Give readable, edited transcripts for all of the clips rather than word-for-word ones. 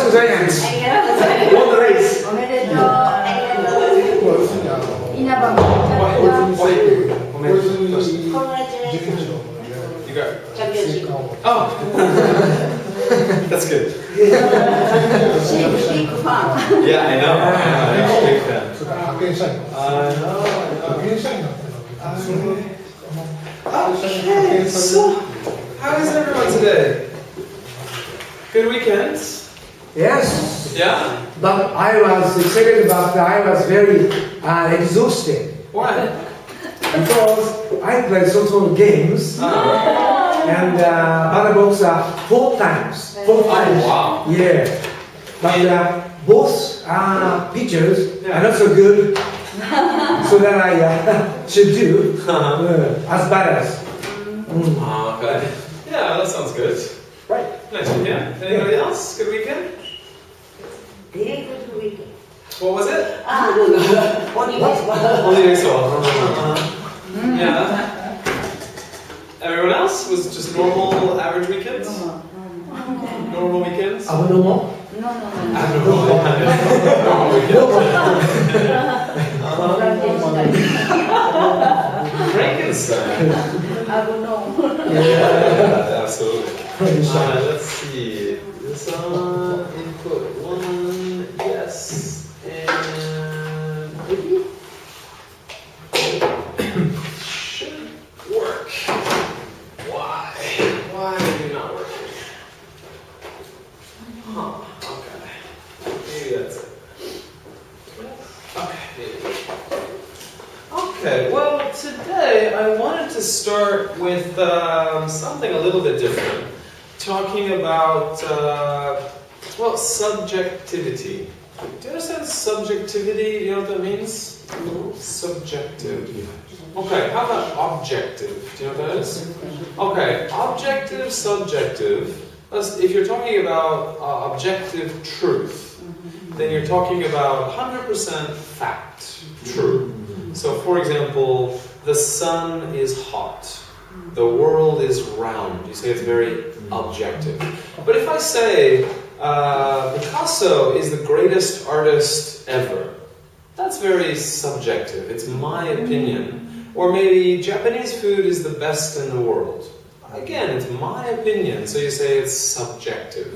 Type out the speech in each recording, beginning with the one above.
Congratulations, Giants. Won the race. You got. Oh, that's good. Big fan. Yeah, I know. I'm a big fan. 派遣社員。 派遣社員だったの。 Okay, so how is everyone today? Good weekends? Yes. Yeah? But I was excited about I was very exhausted Why? because I played so many games and battle box 4 times. 4 times. wow. Yeah. But both pitchers are not so good, so that I should do as bad as. Okay. Yeah, that sounds good. Right. Nice weekend. Anybody else? Good weekend? Very good weekend. What was it? Only Only baseball. Yeah. Everyone else was just normal, average weekends? Normal weekends? Abnormal. Abnormal weekends. Frankenstein. Yeah, absolutely. Let's see. This input 1, yes, and maybe should work. Why? Why are you not working? Huh? Okay. Maybe that's it. Okay. Maybe. Okay. Well, today I wanted to start with something a little bit different. Talking about, well, subjectivity. Do you understand subjectivity? You know what that means? Subjective. Okay, how about objective? Do you know what that is? Okay, objective, subjective. If you're talking about objective truth, then you're talking about 100% fact, true. So, for example, the sun is hot. The world is round. You say it's very objective. But if I say Picasso is the greatest artist ever, that's very subjective. It's my opinion. Or maybe Japanese food is the best in the world. Again, it's my opinion. So you say it's subjective.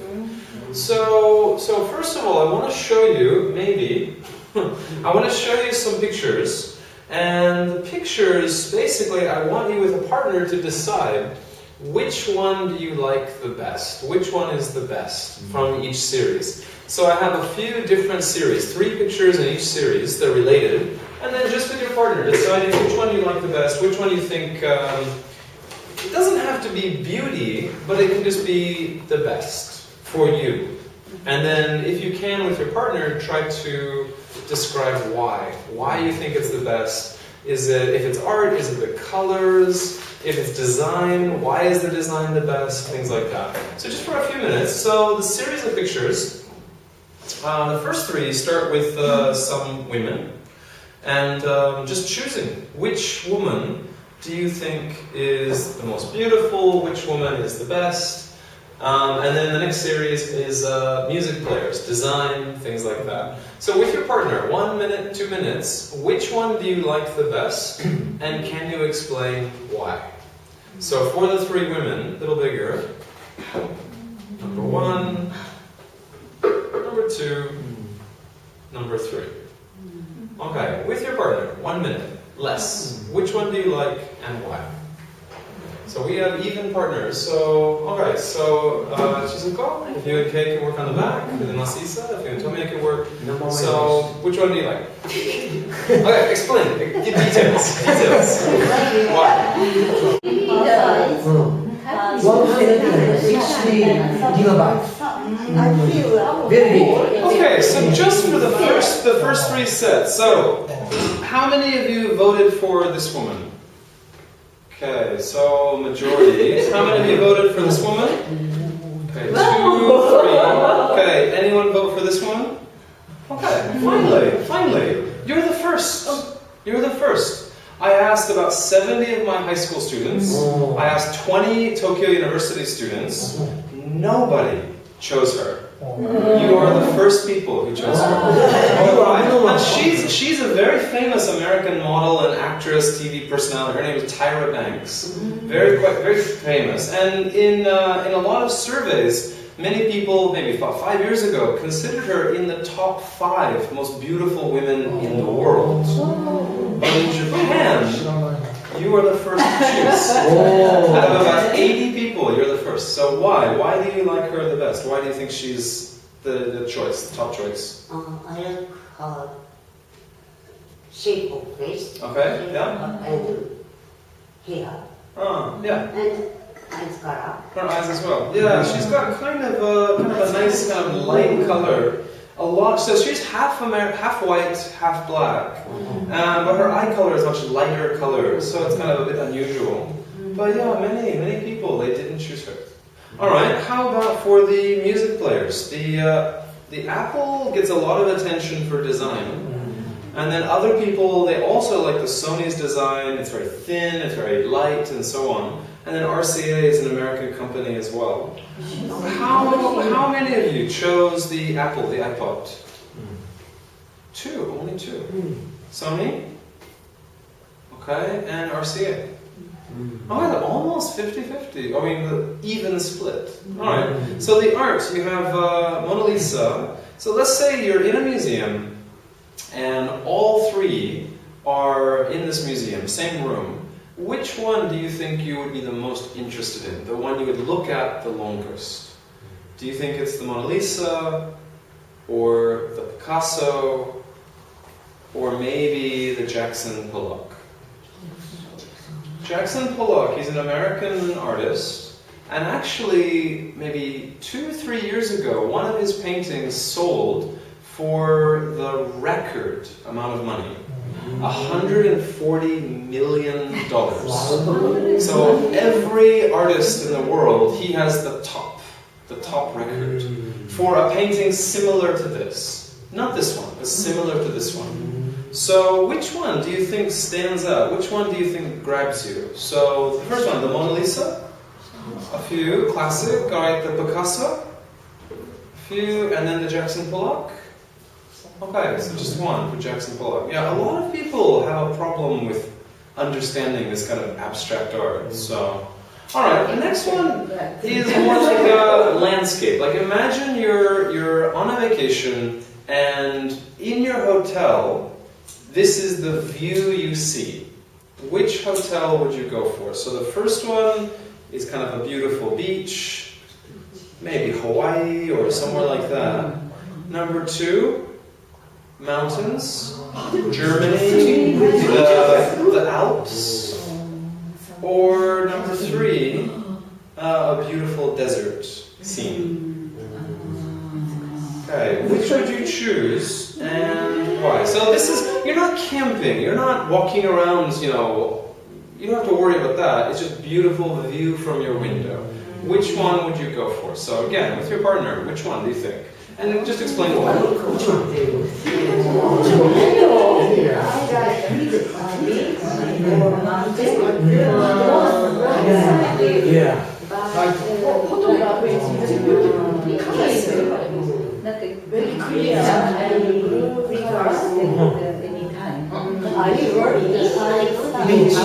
So first of all, I want to show you, maybe, I want to show you some pictures. And the pictures, basically, I want you with a partner to decide which one do you like the best? Which one is the best from each series? So I have a few different series, 3 pictures in each series, they're related. And then just with your partner, deciding which one you like the best, which one you think, it doesn't have to be beauty, but it can just be the best for you. And then if you can with your partner, try to describe why you think it's the best. Is it, if it's art, is it the colors? If it's design, why is the design the best? Things like that. So just for a few minutes, so the series of pictures, the first 3 start with some women, and just choosing which woman do you think is the most beautiful, which woman is the best. And then the next series is music players, design, things like that. So with your partner, 1 minute, 2 minutes, which one do you like the best, and can you explain why? So for the 3 women, a little bigger, number 1, number 2, number 3. Okay, with your partner, 1 minute, less. Which one do you like and why? So we have even partners. So, okay, so Shizuko, if you and Kei can work on the back, and then Nasisa, if you and Tomie can work. So, which one do you like? Okay, explain. Give details. Details. Why? 160 gigabytes. Very big. Okay, so just for the first 3 sets. So, how many of you voted for this woman? Okay, so majority. How many of you voted for this woman? Okay, 2, 3. Okay, anyone vote for this one? Okay, finally. You're the first. You're the first. I asked about 70 of my high school students. I asked 20 Tokyo University students. Nobody chose her. 어. You are the first people who chose her. And she's a very famous American model and actress, TV personality. Her name is Tyra Banks. Very famous. And in a lot of surveys, many people, maybe about 5 years ago, considered her in the top 5 most beautiful women in the world. But in Japan, you are the first to choose. Out of about 80 people, you're the first. So why? Why do you like her the best? Why do you think she's the choice, the top choice? I like her shape of face. Okay, yeah? And hair. Yeah. And eyes color. Her eyes as well. Yeah, she's got kind of a nice kind of light color. So she's half white, half black. But her eye color is much lighter color, so it's kind of a bit unusual. But yeah, many people, they didn't choose her. Alright, how about for the music players? The Apple gets a lot of attention for design. And then other people, they also like the Sony's design. It's very thin, it's very light, and so on. And then RCA is an American company as well. How many of you chose the Apple, the iPod? 2, only 2. Sony? Okay, and RCA. Oh, yeah, almost 50-50. I mean, the even split. Alright, so the art, you have Mona Lisa. So let's say you're in a museum, and all 3 are in this museum, same room. Which one do you think you would be the most interested in? The one you would look at the longest? Do you think it's the Mona Lisa, or the Picasso, or maybe the Jackson Pollock? Jackson Pollock, he's an American artist, and actually, maybe 2 or 3 years ago, one of his paintings sold for the record amount of money. $140 million. So every artist in the world, he has the top record for a painting similar to this. Not this one, but similar to this one. So which one do you think stands out? Which one do you think grabs you? So the first one, the Mona Lisa. A few, classic. Alright, the Picasso. A few, and then the Jackson Pollock. Okay, so just one for Jackson Pollock. Yeah, a lot of people have a problem with understanding this kind of abstract art. So, alright, the next one is more like a landscape. Like imagine you're on a vacation and in your hotel, this is the view you see. Which hotel would you go for? So the first one is kind of a beautiful beach, maybe Hawaii or somewhere like that. Number 2, mountains, Germany, the Alps, or number 3, a beautiful desert scene. Okay, which would you choose and why? So this is, you're not camping, you're not walking around, you don't have to worry about that. It's just beautiful view from your window. Which one would you go for? So again, with your partner, which one do you think? And then just explain why. Yeah. Very clear and reverse anytime. Are you working? Beach.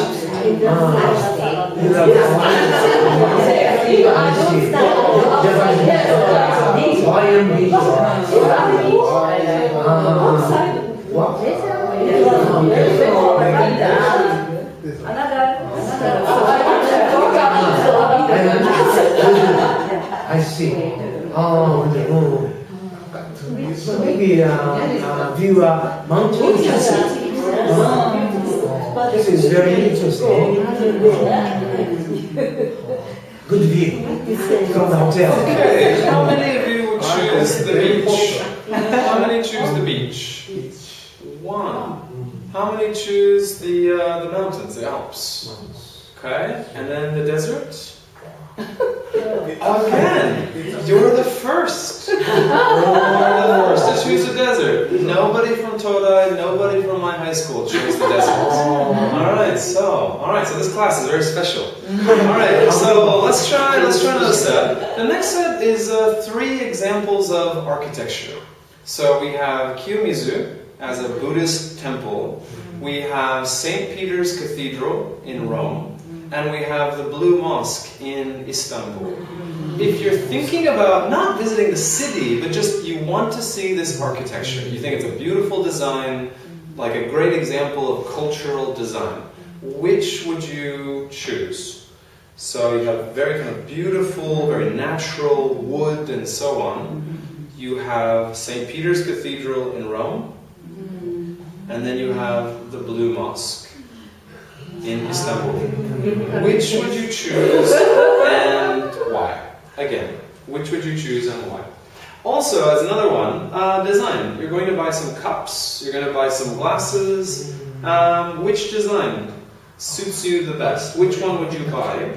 Hawaiian beach. I see. Maybe view a mountain. This is very interesting. Good view from the hotel. Okay, how many of you would choose the beach? How many choose the beach? 1. How many choose the mountains, the Alps? Okay, and then the desert? Again, you're the first. You're the first. to choose the desert. Nobody from Todai, nobody from my high school chose the desert. Alright, so this class is very special. Alright, so let's try another set. The next set is 3 examples of architecture. So we have Kiyomizu as a Buddhist temple. We have St. Peter's Cathedral in Rome. And we have the Blue Mosque in Istanbul. If you're thinking about not visiting the city, but just you want to see this architecture, you think it's a beautiful design, like a great example of cultural design, which would you choose? So you have very kind of beautiful, very natural wood and so on. You have St. Peter's Cathedral in Rome, and then you have the Blue Mosque in Istanbul. Which would you choose and why? Again, which would you choose and why? Also, as another one, design. You're going to buy some cups, you're going to buy some glasses. Which design suits you the best? Which one would you buy?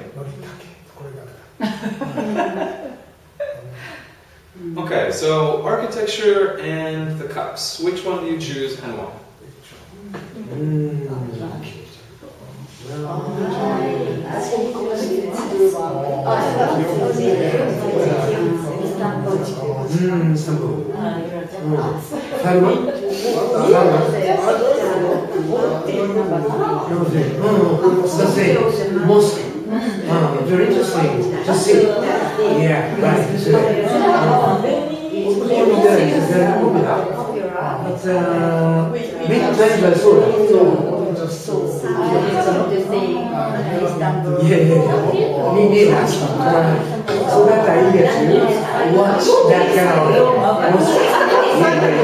Okay, so architecture and the cups. Which one do you choose and why? Istanbul. Salman? The same. Mosque. Very interesting to see. Yeah, right. Very popular. But many times I saw that. Yeah. Me neither. So that I get to watch that kind of I see.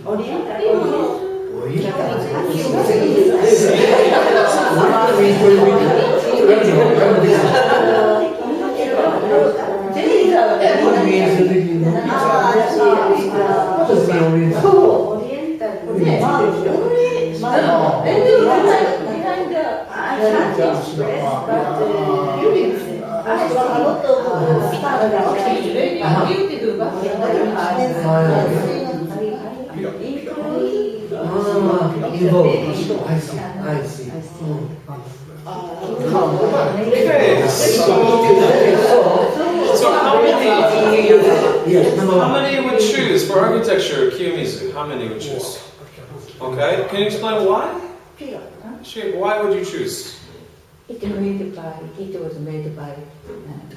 Okay, so how many would choose for architecture, Kiyomizu? How many would choose? Okay, can you explain why? Why would you choose? It was made by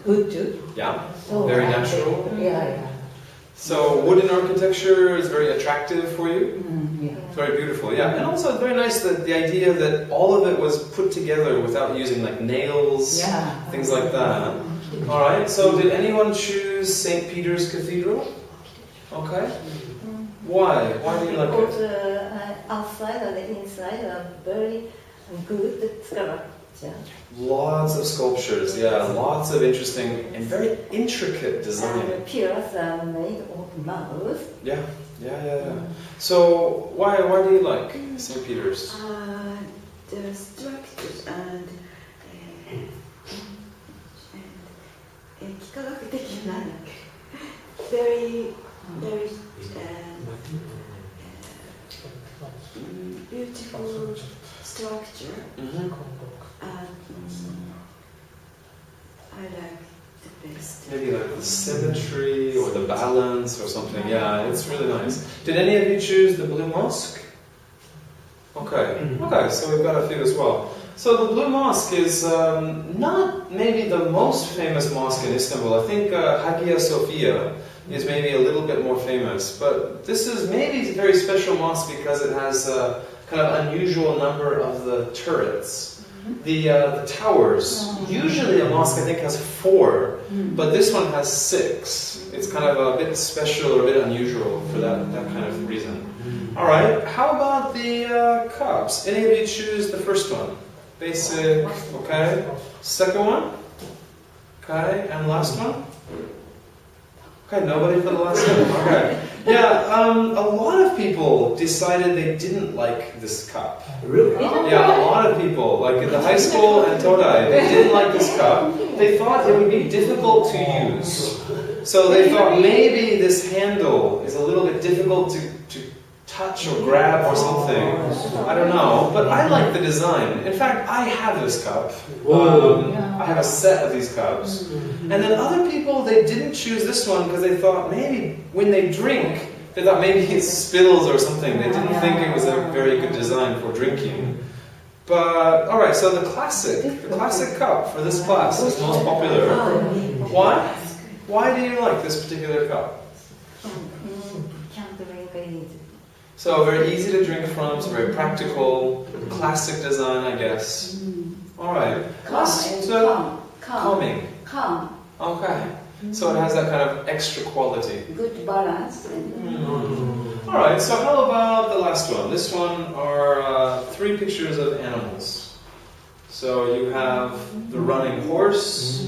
wood. Yeah, So very natural. Yeah. So wooden architecture is very attractive for you? Yeah. It's very beautiful, yeah. And also very nice that the idea that all of it was put together without using like nails, things like that. Alright, so did anyone choose St. Peter's Cathedral? Okay. Why? Why do you like it? Because outside and inside are very good structure. Lots of sculptures, yeah, lots of interesting and very intricate design. And pillars are made of marbles. Yeah. So why do you like St. Peter's? The structures and 幾何学的な very beautiful structure. I like the best. Maybe like the symmetry or the balance or something. Yeah, it's really nice. Did any of you choose the Blue Mosque? Okay, so we've got a few as well. So the Blue Mosque is not maybe the most famous mosque in Istanbul. I think Hagia Sophia is maybe a little bit more famous, but this is maybe a very special mosque because it has a kind of unusual number of the turrets. The towers. Usually a mosque I think has 4, but this one has 6. It's kind of a bit special or a bit unusual for that kind of reason. Alright, how about the cups? Any of you choose the first one? Basic, okay. Second one? Okay, and last one? Okay, nobody for the last one. Okay. Yeah, a lot of people decided they didn't like this cup. Really? Yeah, a lot of people, like at the high school and Todai, they didn't like this cup. They thought it would be difficult to use. So they thought maybe this handle is a little bit difficult to touch or grab or something. I don't know, but I like the design. In fact, I have this cup. I have a set of these cups. And then other people, they didn't choose this one because they thought maybe when they drink, they thought maybe it spills or something. They didn't think it was a very good design for drinking. But, alright, so the classic cup for this class is most popular. Why? Why do you like this particular cup? Can't drink anything. So very easy to drink from, it's very practical, classic design, I guess. Alright, calming. Calm. Okay, so it has that kind of extra quality. Good balance. Alright, so how about the last one? This one are 3 pictures of animals. So you have the running horse,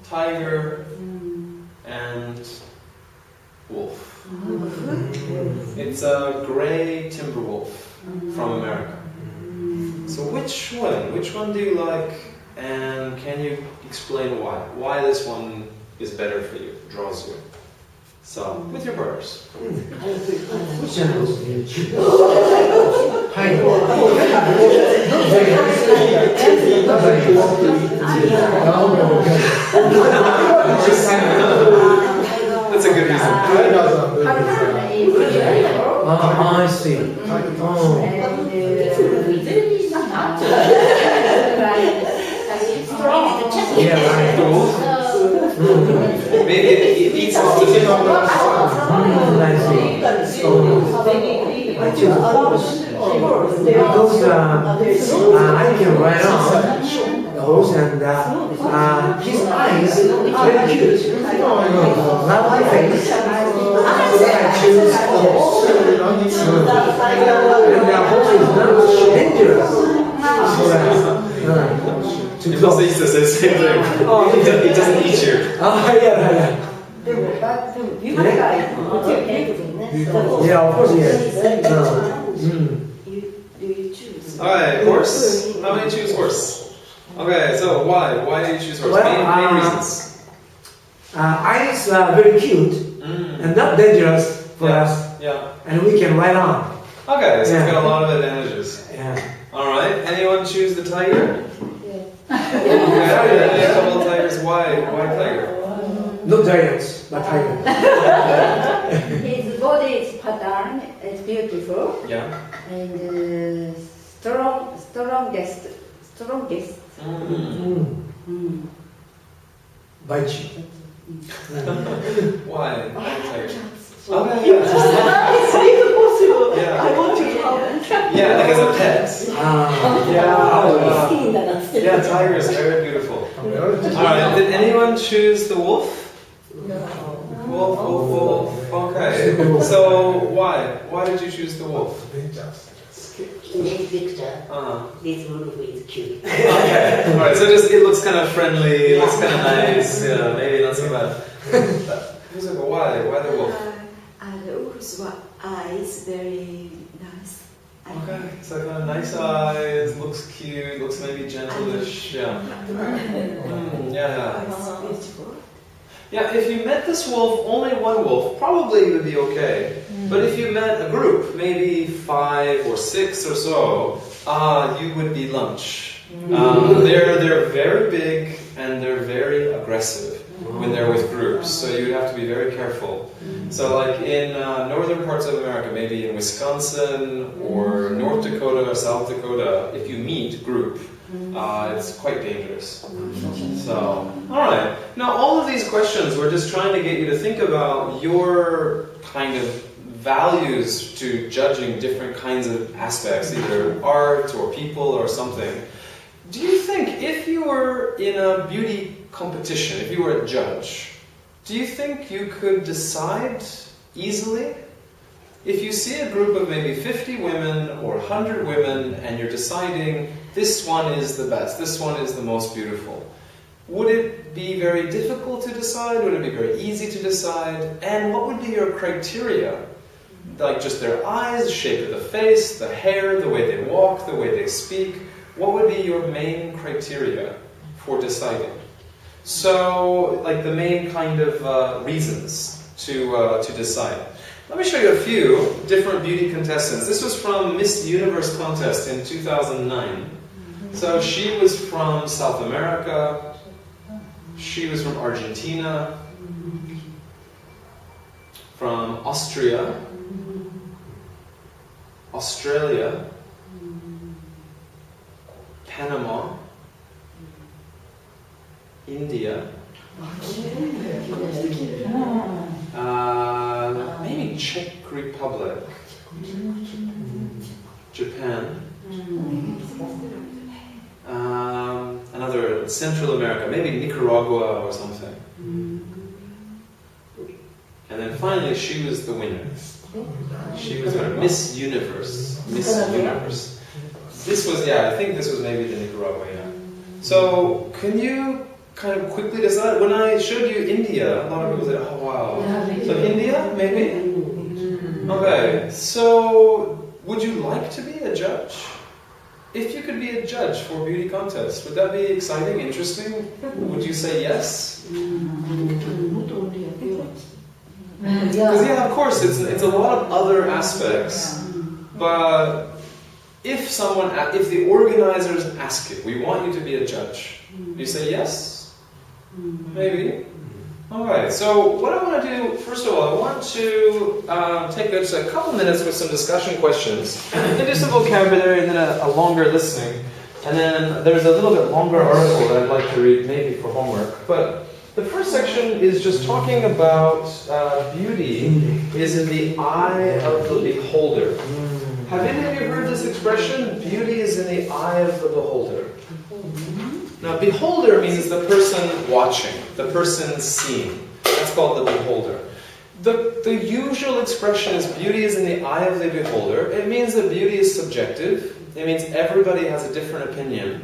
tiger, and wolf. It's a gray timber wolf from America. So which one do you like, and can you explain why? Why this one is better for you, draws you? So, with your brothers. Which animals do you choose? That's a good reason. I see. Yeah, right. Maybe it eats all the I see. I choose horse because I can ride on the horse and his eyes very cute. Lovely face. So I choose horse. And the horse is not dangerous. It must eat the same thing. It doesn't eat you. Yeah. Yeah, of course, yes. You choose. Alright, horse? How many choose horse? Okay, so why? Why do you choose horse? Main reasons. Eyes are very cute and not dangerous for us, Yeah. and we can ride on. Okay, so it's got a lot of advantages. Yeah. Alright, anyone choose the tiger? Okay, a couple of tigers. Why? Why tiger? No giants, but tiger. His body is pattern, it's beautiful, Yeah. and strongest. Bite you. Why? Why tiger? Okay, yeah. It's possible. Yeah. I want to have. Yeah, like as a pet. Yeah, tiger is very beautiful. Alright, did anyone choose the wolf? Wolf. Okay. So why? Why did you choose the wolf? In this picture, Uh-huh. this wolf is cute. Okay. Alright, so just it looks kind of friendly, it looks kind of nice, yeah, maybe not so bad. Who's like, why? Why the wolf? The wolf's eyes very nice. Okay, so kind of nice eyes, looks cute, looks maybe gentleish, yeah. Yeah. It's beautiful. Yeah, if you met this wolf, only one wolf, probably it would be okay. But if you met a group, maybe 5 or 6 or so, you would be lunch. They're very big and they're very aggressive when they're with groups, so you'd have to be very careful. So like in northern parts of America, maybe in Wisconsin or North Dakota or South Dakota, if you meet group, it's quite dangerous. So, alright. Now all of these questions, we're just trying to get you to think about your kind of values to judging different kinds of aspects, either art or people or something. Do you think if you were in a beauty competition, if you were a judge, do you think you could decide easily? If you see a group of maybe 50 women or 100 women and you're deciding this one is the best, this one is the most beautiful, Would it be very difficult to decide? Would it be very easy to decide? And what would be your criteria? Like just their eyes, the shape of the face, the hair, the way they walk, the way they speak. What would be your main criteria for deciding? So, like the main kind of reasons to decide. Let me show you a few different beauty contestants. This was from Miss Universe contest in 2009. So she was from South America. She was from Argentina, from Austria, Australia, Panama, India, maybe Czech Republic, Japan, another Central America, maybe Nicaragua or something. And then finally she was the winner. She was Miss Universe. Miss Universe. This was, I think this was maybe the Nicaragua, So, can you kind of quickly decide? When I showed you India, a lot of people said, oh wow. So India, maybe? Okay, so would you like to be a judge? If you could be a judge for a beauty contest, would that be exciting, interesting? Would you say yes? Because of course, it's a lot of other aspects, but if the organizers ask you, we want you to be a judge, you say yes? Maybe? Alright, so what I want to do, first of all, I want to take just a couple minutes with some discussion questions, then do some vocabulary, and then a longer listening, and then there's a little bit longer article that I'd like to read, maybe for homework. But the first section is just talking about beauty is in the eye of the beholder. Have any of you heard this expression? Beauty is in the eye of the beholder. Now, beholder means the person watching, the person seeing. That's called the beholder. The usual expression is beauty is in the eye of the beholder. It means that beauty is subjective. It means everybody has a different opinion.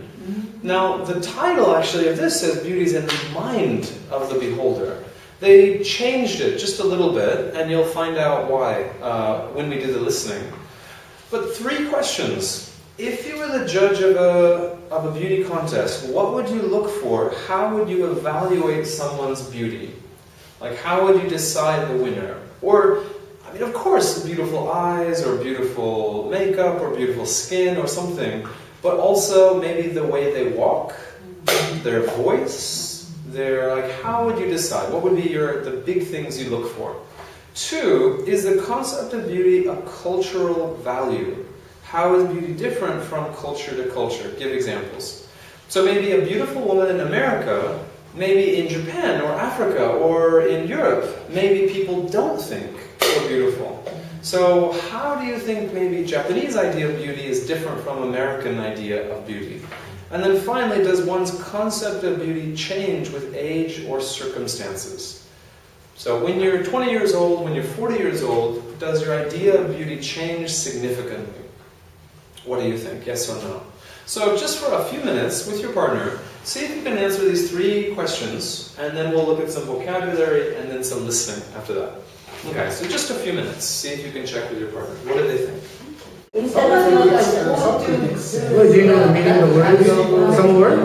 Now, the title actually of this says beauty is in the mind of the beholder. They changed it just a little bit, and you'll find out why when we do the listening. But 3 questions. If you were the judge of a beauty contest, what would you look for? How would you evaluate someone's beauty? Like, how would you decide the winner? Or, I mean, of course, beautiful eyes, or beautiful makeup, or beautiful skin, or something. But also, maybe the way they walk, their voice, how would you decide? What would be the big things you look for? 2, is the concept of beauty a cultural value? How is beauty different from culture to culture? Give examples. So maybe a beautiful woman in America, maybe in Japan or Africa or in Europe, maybe people don't think so beautiful. So how do you think maybe Japanese idea of beauty is different from American idea of beauty? And then finally, does one's concept of beauty change with age or circumstances? So when you're 20 years old, when you're 40 years old, does your idea of beauty change significantly? What do you think? Yes or no? So just for a few minutes with your partner, see if you can answer these 3 questions, and then we'll look at some vocabulary and then some listening after that. Okay, so just a few minutes. See if you can check with your partner. What do they think? Well, do you know the meaning of the word? Some word?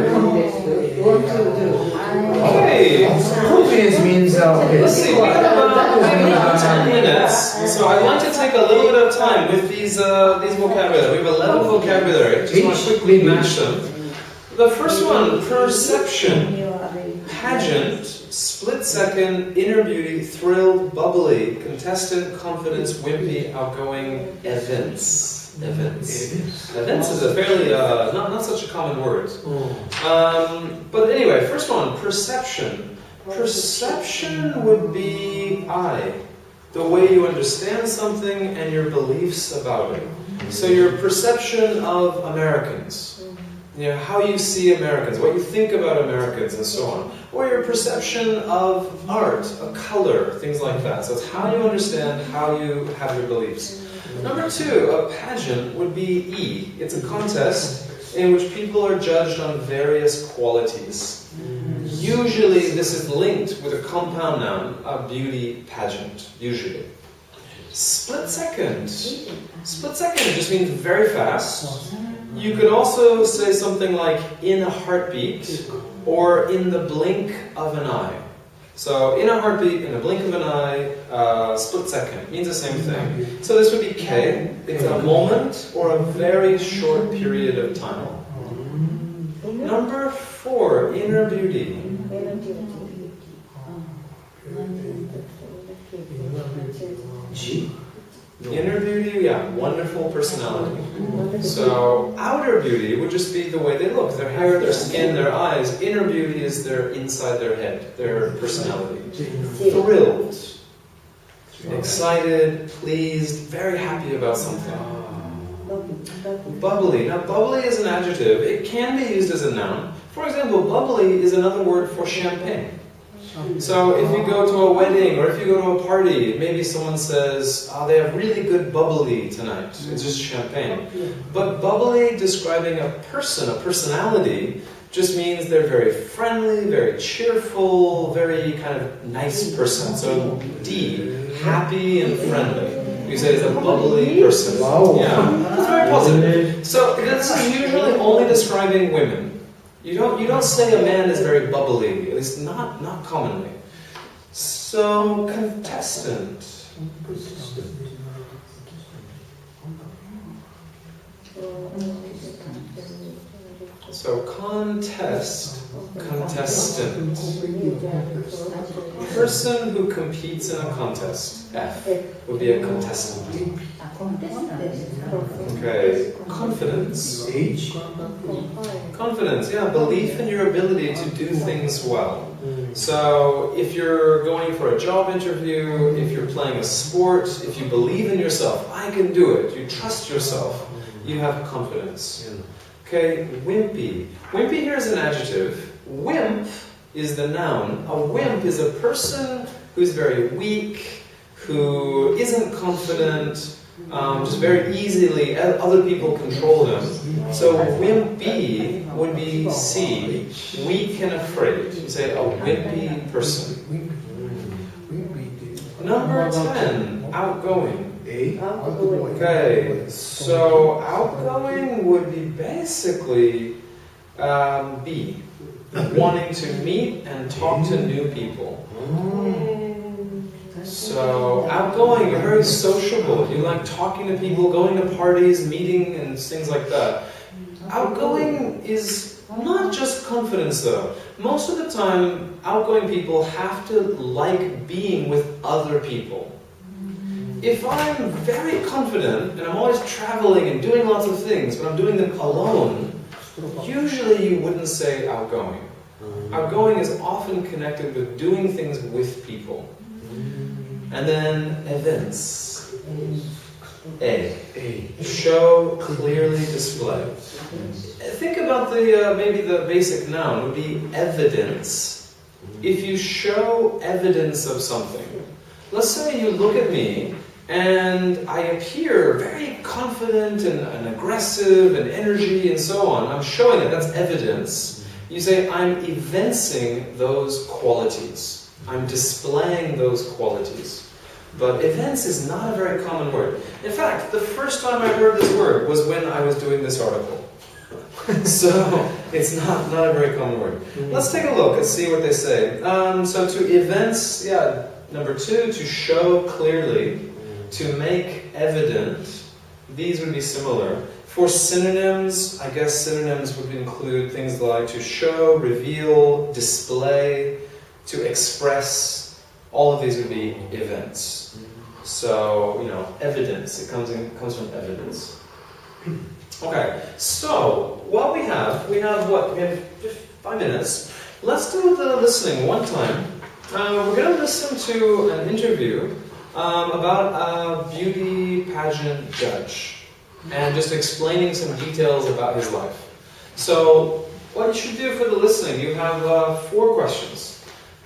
Okay. Confidence means, Let's see, we have about maybe 10 minutes. So I'd like to take a little bit of time with these vocabulary. We have 11 vocabulary. Just want to quickly match them. The first one, perception. Pageant, split second, inner beauty, thrilled, bubbly, contestant, confidence, wimpy, outgoing, events. Events is a fairly, not such a common word. But anyway, first one, perception. Perception would be the way you understand something and your beliefs about it. So your perception of Americans. How you see Americans, what you think about Americans, and so on. Or your perception of art, of color, things like that. So it's how you understand, how you have your beliefs. Number 2, a pageant would be It's a contest in which people are judged on various qualities. Usually this is linked with a compound noun, a beauty pageant, usually. Split second. Split second just means very fast. You could also say something like in a heartbeat or in the blink of an eye. So in a heartbeat, in a blink of an eye, split second means the same thing. So this would be K. It's a moment or a very short period of time. Number 4, inner beauty. G. Inner beauty, yeah, wonderful personality. So outer beauty would just be the way they look, their hair, their skin, their eyes. Inner beauty is their inside their head, their personality. Thrilled, excited, pleased, very happy about something. Bubbly. Now bubbly is an adjective. It can be used as a noun. For example, bubbly is another word for champagne. So if you go to a wedding or if you go to a party, maybe someone says, oh, they have really good bubbly tonight. It's just champagne. But bubbly describing a person, a personality, just means they're very friendly, very cheerful, very kind of nice person. So D, happy and friendly. You say it's a bubbly person. Wow. Yeah, it's very positive. So this is usually only describing women. You don't say a man is very bubbly, at least not commonly. So contestant. So contest, contestant. Person who competes in a contest, F, would be a contestant. Okay, confidence. H. Confidence, yeah, belief in your ability to do things well. So if you're going for a job interview, if you're playing a sport, if you believe in yourself, I can do it, you trust yourself, you have confidence. Okay, wimpy. Wimpy here is an adjective. Wimp is the noun. A wimp is a person who's very weak, who isn't confident, just very easily, other people control them. So wimpy would be C, weak and afraid. You say a wimpy person. Number 10, outgoing. A. Okay, so outgoing would be basically B, wanting to meet and talk to new people. So outgoing, you're very sociable. You like talking to people, going to parties, meeting, and things like that. Outgoing is not just confidence though. Most of the time, outgoing people have to like being with other people. If I'm very confident and I'm always traveling and doing lots of things, but I'm doing them alone, usually you wouldn't say outgoing. Outgoing is often connected with doing things with people. And then events. A. Show, clearly display. Think about the maybe the basic noun would be evidence. If you show evidence of something, let's say you look at me and I appear very confident and aggressive and energy and so on. I'm showing it, that's evidence. You say, I'm evincing those qualities. I'm displaying those qualities. But events is not a very common word. In fact, the first time I heard this word was when I was doing this article. So, it's not a very common word. Let's take a look and see what they say. So to events, yeah, number 2, to show clearly, to make evident, these would be similar. For synonyms, I guess synonyms would include things like to show, reveal, display, to express. All of these would be events. So, evidence, it comes from evidence. Okay, so what we have just 5 minutes. Let's do the listening one time. We're going to listen to an interview about a beauty pageant judge and just explaining some details about his life. So what you should do for the listening, you have 4 questions.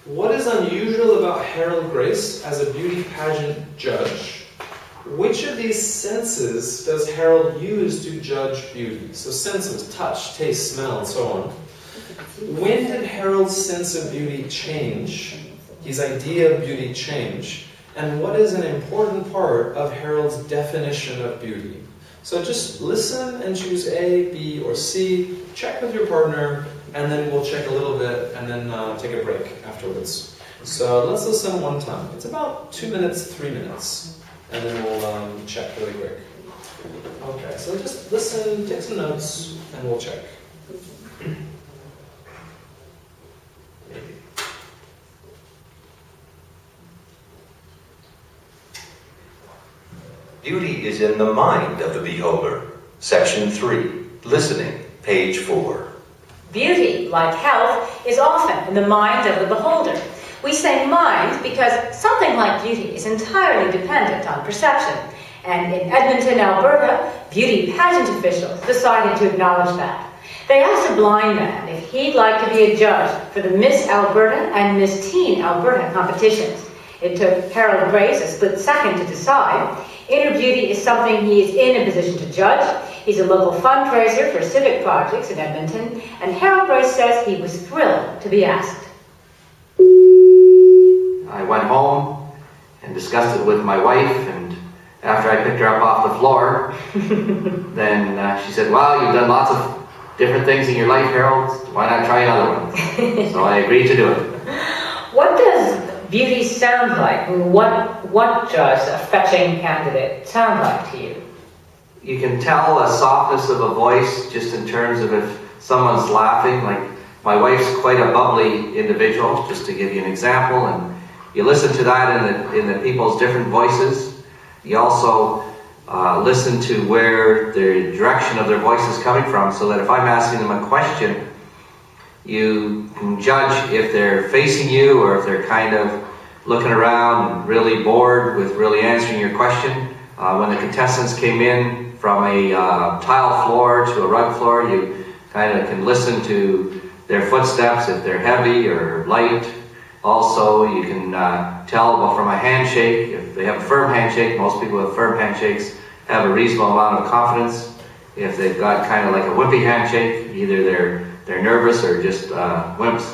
What is unusual about Harold Grace as a beauty pageant judge? Which of these senses does Harold use to judge beauty? So senses, touch, taste, smell, and so on. When did Harold's sense of beauty change? His idea of beauty change? And what is an important part of Harold's definition of beauty? So just listen and choose A, B, or C. Check with your partner, and then we'll check a little bit, and then take a break afterwards. So let's listen one time. It's about 2 minutes, 3 minutes, and then we'll check really quick. Okay, so just listen, take some notes, and we'll check. Beauty is in the mind of the beholder. Section 3, Listening, page 4. Beauty, like health, is often in the mind of the beholder. We say mind because something like beauty is entirely dependent on perception. And in Edmonton, Alberta, beauty pageant officials decided to acknowledge that. They asked a blind man if he'd like to be a judge for the Miss Alberta and Miss Teen Alberta competitions. It took Harold Grace a split second to decide. Inner beauty is something he is in a position to judge. He's a local fundraiser for civic projects in Edmonton, and Harold Grace says he was thrilled to be asked. I went home and discussed it with my wife, and after I picked her up off the floor, then she said, "Well, you've done lots of different things in your life, Harold. Why not try another one?" So I agreed to do it. What does beauty sound like? What does a fetching candidate sound like to you? You can tell a softness of a voice just in terms of if someone's laughing. Like, my wife's quite a bubbly individual, just to give you an example, and you listen to that in the people's different voices. You also listen to where the direction of their voice is coming from, so that if I'm asking them a question, you can judge if they're facing you or if they're kind of looking around and really bored with really answering your question. When the contestants came in from a tile floor to a rug floor, you kind of can listen to their footsteps, if they're heavy or light. Also, you can tell from a handshake, if they have a firm handshake. Most people with firm handshakes have a reasonable amount of confidence. If they've got kind of like a wimpy handshake, either they're nervous or just wimps.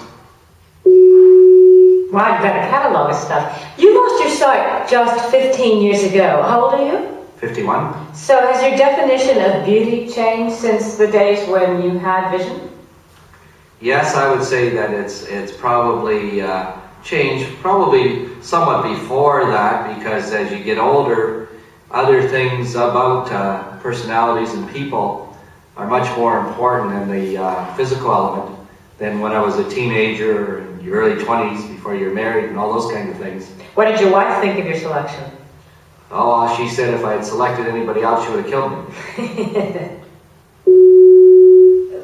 Wow, you've got a catalog of stuff. You lost your sight just 15 years ago. How old are you? 51. So has your definition of beauty changed since the days when you had vision? Yes, I would say that it's probably changed, probably somewhat before that, because as you get older, other things about personalities and people are much more important than the physical element than when I was a teenager in your early 20s before you're married and all those kind of things. What did your wife think of your selection? Oh, she said if I had selected anybody else, she would have killed me.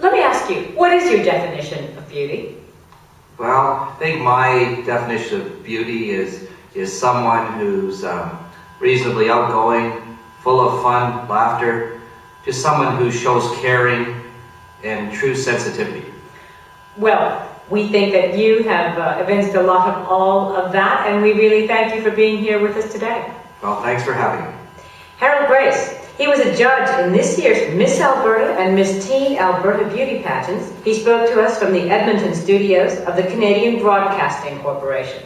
Let me ask you, what is your definition of beauty? Well, I think my definition of beauty is someone who's reasonably outgoing, full of fun, laughter, just someone who shows caring and true sensitivity. Well, we think that you have evinced a lot of all of that, and we really thank you for being here with us today. Well, thanks for having me. Harold Grace, he was a judge in this year's Miss Alberta and Miss Teen Alberta beauty pageants. He spoke to us from the Edmonton studios of the Canadian Broadcasting Corporation.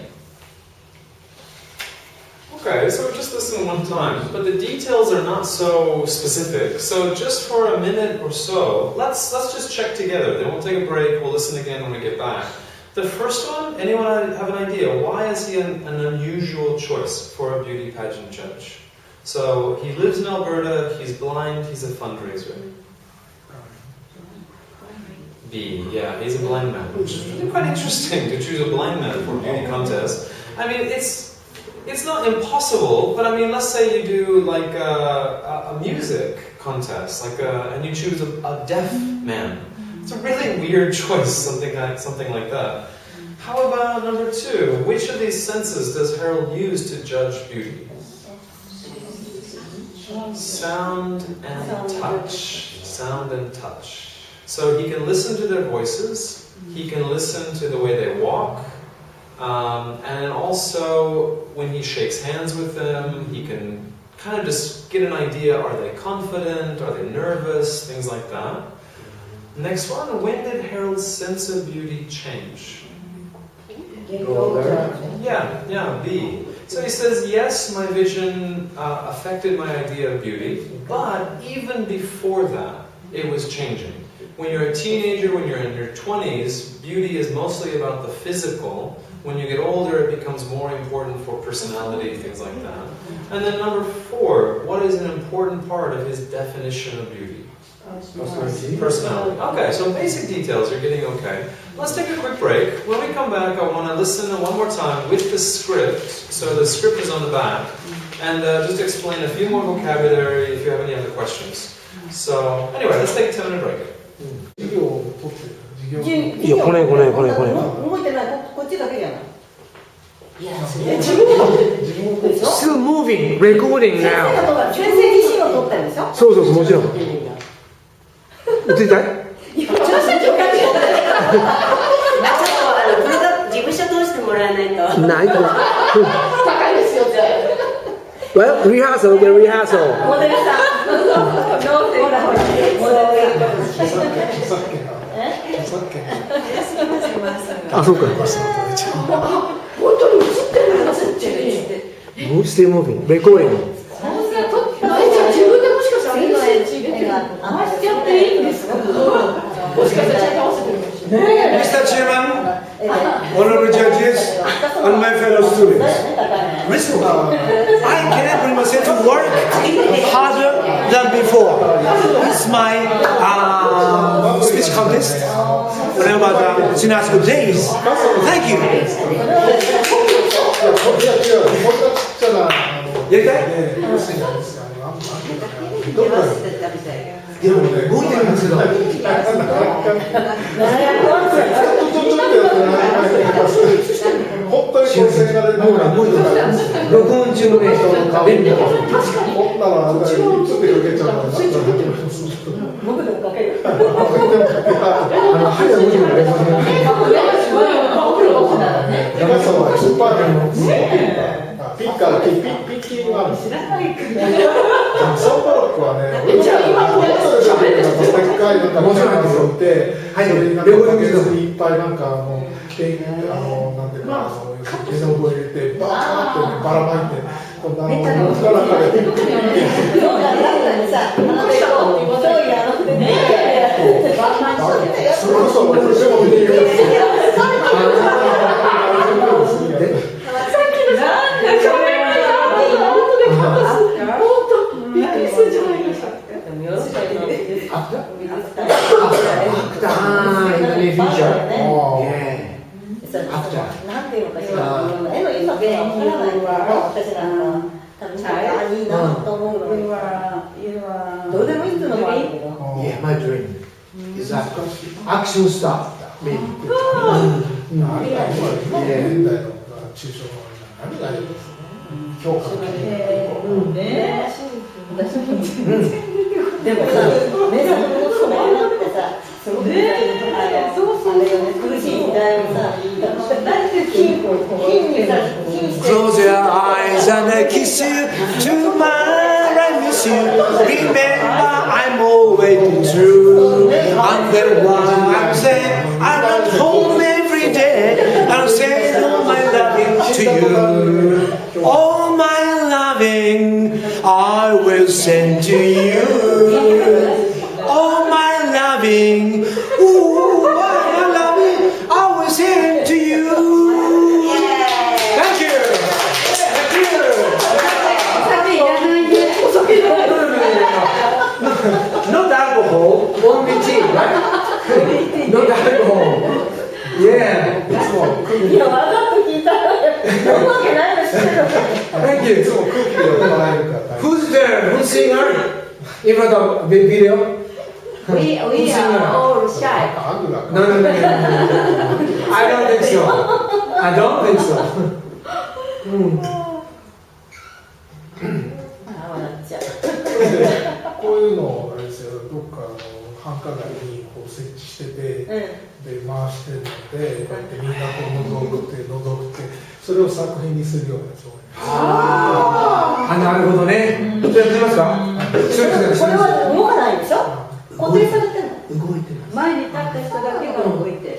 Okay, so just listen one time, but the details are not so specific. So just for a minute or so, let's just check together. Then we'll take a break. We'll listen again when we get back. The first one, anyone have an idea? Why is he an unusual choice for a beauty pageant judge? So he lives in Alberta. He's blind. He's a fundraiser. B, yeah, he's a blind man, which is really quite interesting to choose a blind man for a beauty contest. I mean, it's not impossible, but I mean, let's say you do like a music contest, and you choose a deaf man. It's a really weird choice, something like that. How about number 2? Which of these senses does Harold use to judge beauty? Sound and touch. Sound and touch. So he can listen to their voices. He can listen to the way they walk. And also, when he shakes hands with them, he can kind of just get an idea, are they confident, are they nervous, things like that. Next one, when did Harold's sense of beauty change? Yeah, B. So he says, yes, my vision affected my idea of beauty, but even before that, it was changing. When you're a teenager, when you're in your 20s, beauty is mostly about the physical. When you get older, it becomes more important for personality, things like that. And then number 4, what is an important part of his definition of beauty? Personality. Okay, so basic details, you're getting okay. Let's take a quick break. When we come back, I want to listen one more time with the script. So the script is on the back. And just explain a few more vocabulary if you have any other questions. So, anyway, let's take a 10-minute break. 授業を取ってる授業いや、来ない。動いてない、こっちだけじゃない。いや、それ自分もでしょ Still moving, recording 先 now. 生自身を撮ってるんでしょそう、もちろん。映りたい？ちょっとこれが事務所通してもらえないと。ないと。高いですよ、じゃあ。 Well, rehearsal, the rehearsal. モデルさん。ほら。あ、そうか。本当に映ってる映ってる。Still moving, recording. 自分でもしかしたら絵しちゃっていいんですか？もしかしたら合わせてるかもしれない。Mr. Chairman, honorable judges, and my fellow students. Listen, I cannot bring myself to work harder than before. It's my speech contest. Whenever the senior school days. Thank you. いや、こんなちっちゃなやりたい？要するにあれですよ、合わせて食べたい。でもね、動いてるんですけど。ちょっとやって本当にこうせがれる録音中のね、便利だ。こんなのあれだよ、いつでかけちゃうのかな。僕でもかける。早く動いてるね。皆さんはスーパーマンのピッカー、ピッキーは知らないか。ソンパロックはね、俺もでっかいなんかモデルがいて、それになんかバケツにいっぱいなんかなんていうか絵の具を入れてバーってねばらまいて、こんなのかなんかでピッキーそれこそ俺でも見てる。なんていうのかしら、絵の良さがわからないから、私なんか多分いいなと思うのに、どうでもいいっていうのもあるけど。Yeah, my dream is that action star. Maybe. 現代の抽象画何がいいですか？評価がでもさ、目覚めのそれになってさ、すごく苦しい時代をさ、Close your eyes and I kiss you. Tomorrow I miss you. Remember, I'm always true. And then I'm saying I run home every day. I'm saying all my loving to you. All my loving I will send to you. All my loving, ooh, my loving I will send to you. Thank you. Thank you. Not alcohol, only tea, right? Not alcohol. Yeah. いや、わざと聞いたら、飲むわけないの知ってる。Thank you. いつも空気でもらえるから。 Who's there? Who's singer? In front of the video? We are all shy. アングラか。 No. I don't think so. I don't think so. こういうのをあれですよ、どっか繁華街にこう設置してて、で回してるので、こうやってみんなこう覗くって、それを作品にするようなつもりです。あ、なるほどね。ちょっとやってみますか？これは動かないでしょ？固定されてるの。動いてます。前にった人だけが動いて、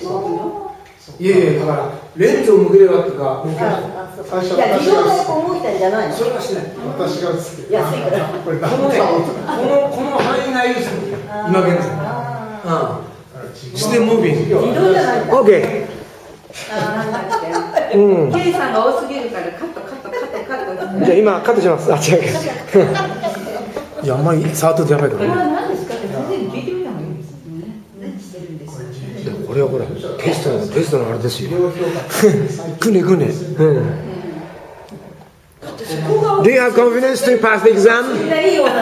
いやいや、だからレンズを向ければとか、いや、自動でこう動いたんじゃないの？それはしない。私がつけて安いからこれこのね、この範囲内ですよ。今現在。Still moving. 自動じゃないんだ。 Okay. 計算が多すぎるからカットカットカットカット。じゃあ今カットします。あ、違う。いや、あんまり触っとってやばいかこれはら。何ですかって全然聞いてみた方がいいですよね。何してるんですか。でもこれはほらテストのあれですよ。くねくね。Do you have confidence to pass the exam? いいような。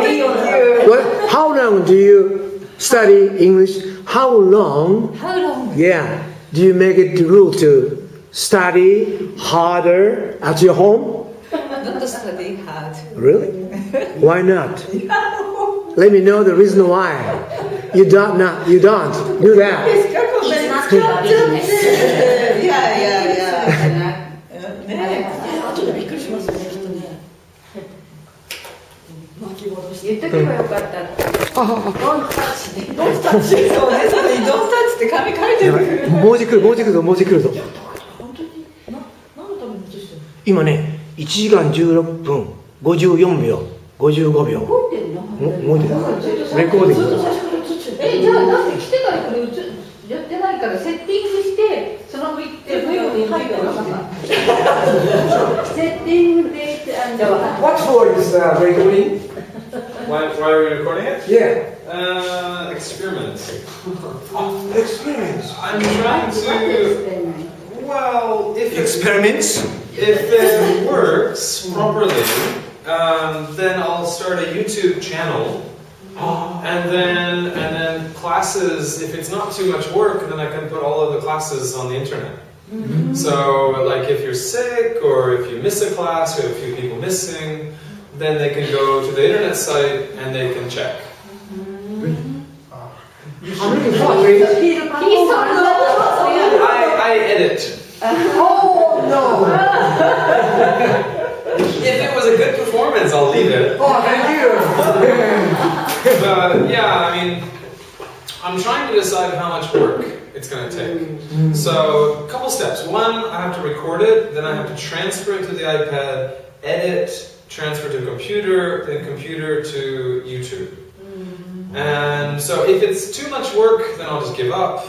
いいような。Well, how long do you study English? How long? How long? Yeah. Do you make it the rule to study harder at your home? Not study hard. Really? Why not? Let me know the reason why. You don't do that. It's not about business. いやいやいや。後でびっくりしますよね、きっとね。言っとけばよかったって。ドンタッチで。ドンタッチ。そうね、それにドンタッチって紙書いてる。文字来るぞ。本当に？何のために写してるの？今ね、1時間16分54秒55秒。動いてるの？動いてる。レコーディング。じゃあなんで来てからこれやってないからセッティングしてそのまま行ってるように入ってるわけ。セッティングでWhat for is recording? Why are we recording it? Yeah. Experiment. Experiments. I'm trying to. Well, if Experiments? it works properly, then I'll start a YouTube channel. And then classes, if it's not too much work, then I can put all of the classes on the internet. So, like if you're sick, or if you miss a class, or a few people missing, then they can go to the internet site and they can check. I'm looking forward. I edit. Oh no! If it was a good performance, I'll leave it. Oh, thank you. But yeah, I mean, I'm trying to decide how much work it's going to take. So, a couple steps. One, I have to record it, then I have to transfer it to the iPad, edit, transfer to a computer, then computer to YouTube. And so if it's too much work, then I'll just give up.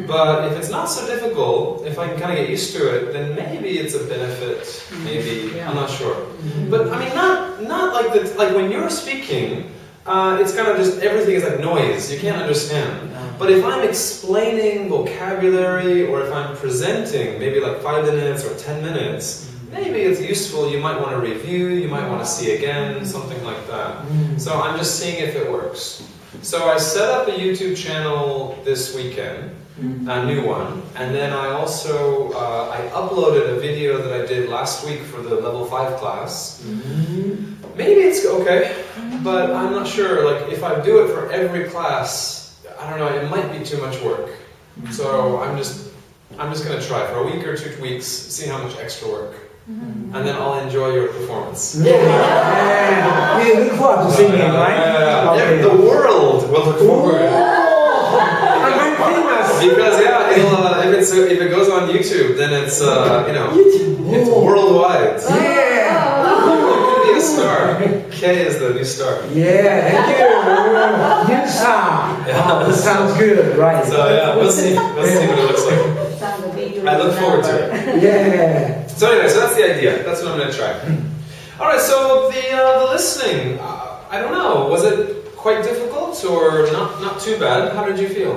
But if it's not so difficult, if I can kind of get used to it, then maybe it's a benefit. Maybe, I'm not sure. But I mean, not like like when you're speaking, it's kind of just everything is like noise. You can't understand. But if I'm explaining vocabulary, or if I'm presenting, maybe like 5 minutes or 10 minutes, maybe it's useful. You might want to review, you might want to see again, something like that. So I'm just seeing if it works. So I set up a YouTube channel this weekend, a new one, and then I also I uploaded a video that I did last week for the level 5 class. Maybe it's okay, but I'm not sure. Like if I do it for every class, I don't know. It might be too much work. So I'm just gonna try for a week or 2 weeks, see how much extra work. And then I'll enjoy your performance. Yeah. You look forward to singing, right? Yeah, the world will look forward. I'm very famous. Because yeah, if it goes on YouTube, then it's it's worldwide. Yeah. You could be a star. Kay is the new star. Yeah, thank you. New song. Yeah. This sounds good, right? So yeah, we'll see what it looks like. I look forward to it. Yeah. So anyway, so that's the idea. That's what I'm going to try. All right. So the listening, I don't know. Was it quite difficult or not too bad? How did you feel?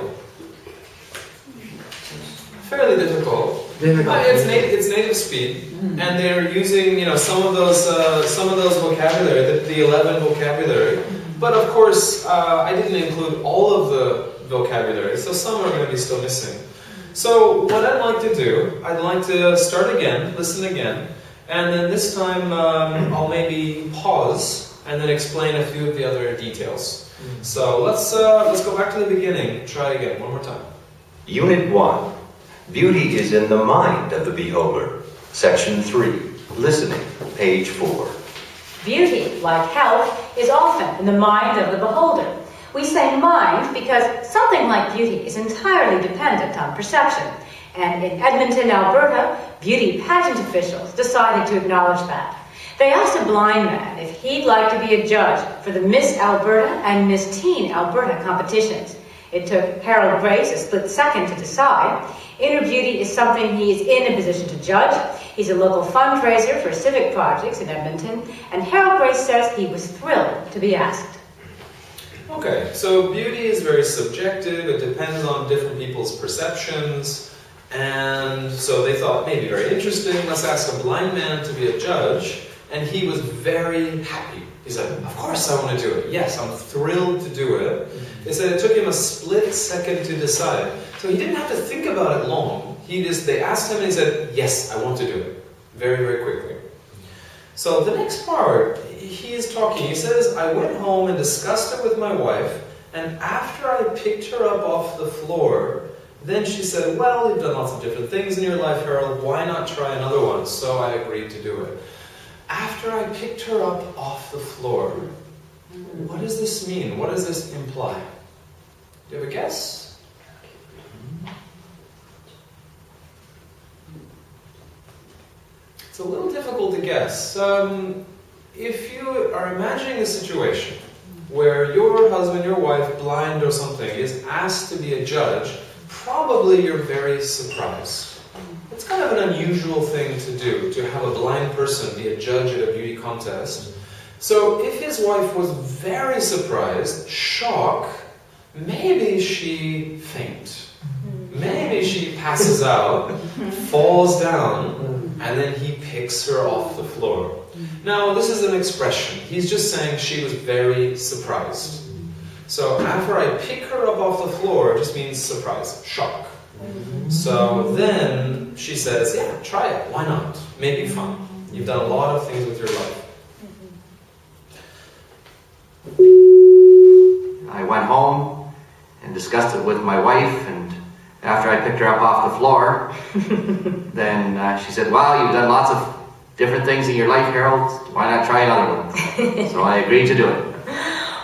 Fairly difficult. It's native speak, and they're using some of those vocabulary, the 11 vocabulary. But of course, I didn't include all of the vocabulary, so some are going to be still missing. So what I'd like to do, I'd like to start again, listen again, and then this time I'll maybe pause and then explain a few of the other details. So let's go back to the beginning. Try again one more time. Unit 1. Beauty is in the mind of the beholder. Section 3. Listening. Page 4. Beauty, like health, is often in the mind of the beholder. We say mind because something like beauty is entirely dependent on perception. And in Edmonton, Alberta, beauty pageant officials decided to acknowledge that. They asked a blind man if he'd like to be a judge for the Miss Alberta and Miss Teen Alberta competitions. It took Harold Grace a split second to decide. Inner beauty is something he is in a position to judge. He's a local fundraiser for civic projects in Edmonton, and Harold Grace says he was thrilled to be asked. Okay, so beauty is very subjective. It depends on different people's perceptions. And so they thought, maybe very interesting, let's ask a blind man to be a judge. And he was very happy. He said, of course I want to do it. Yes, I'm thrilled to do it. They said it took him a split second to decide. So he didn't have to think about it long. They asked him and he said, yes, I want to do it. Very, very quickly. So the next part, he is talking. He says, I went home and discussed it with my wife. And after I picked her up off the floor, then she said, well, you've done lots of different things in your life, Harold. Why not try another one? So I agreed to do it. After I picked her up off the floor, what does this mean? What does this imply? Do you have a guess? It's a little difficult to guess. If you are imagining a situation where your husband, your wife, blind or something, is asked to be a judge, probably you're very surprised. It's kind of an unusual thing to do, to have a blind person be a judge at a beauty contest. So if his wife was very surprised, shock, maybe she faints. Maybe she passes out, falls down, and then he picks her off the floor. Now, this is an expression. He's just saying she was very surprised. So after I pick her up off the floor, it just means surprise, shock. So then she says, yeah, try it. Why not? Maybe fun. You've done a lot of things with your life. I went home and discussed it with my wife, and after I picked her up off the floor, then she said, well, you've done lots of different things in your life, Harold. Why not try another one? So I agreed to do it.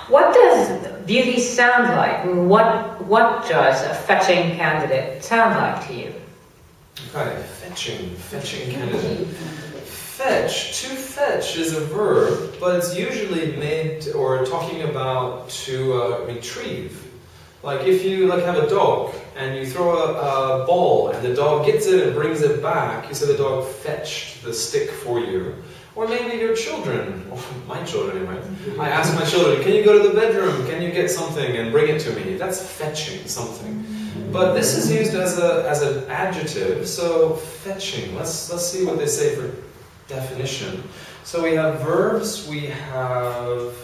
What does beauty sound like? What does a fetching candidate sound like to you? Okay, fetching candidate. Fetch, to fetch is a verb, but it's usually made or talking about to retrieve. Like if you have a dog and you throw a ball and the dog gets it and brings it back, you say the dog fetched the stick for you. Or maybe your children, or my children anyway. I ask my children, can you go to the bedroom? Can you get something and bring it to me? That's fetching something. But this is used as an adjective, so fetching. Let's see what they say for definition. So we have verbs, we have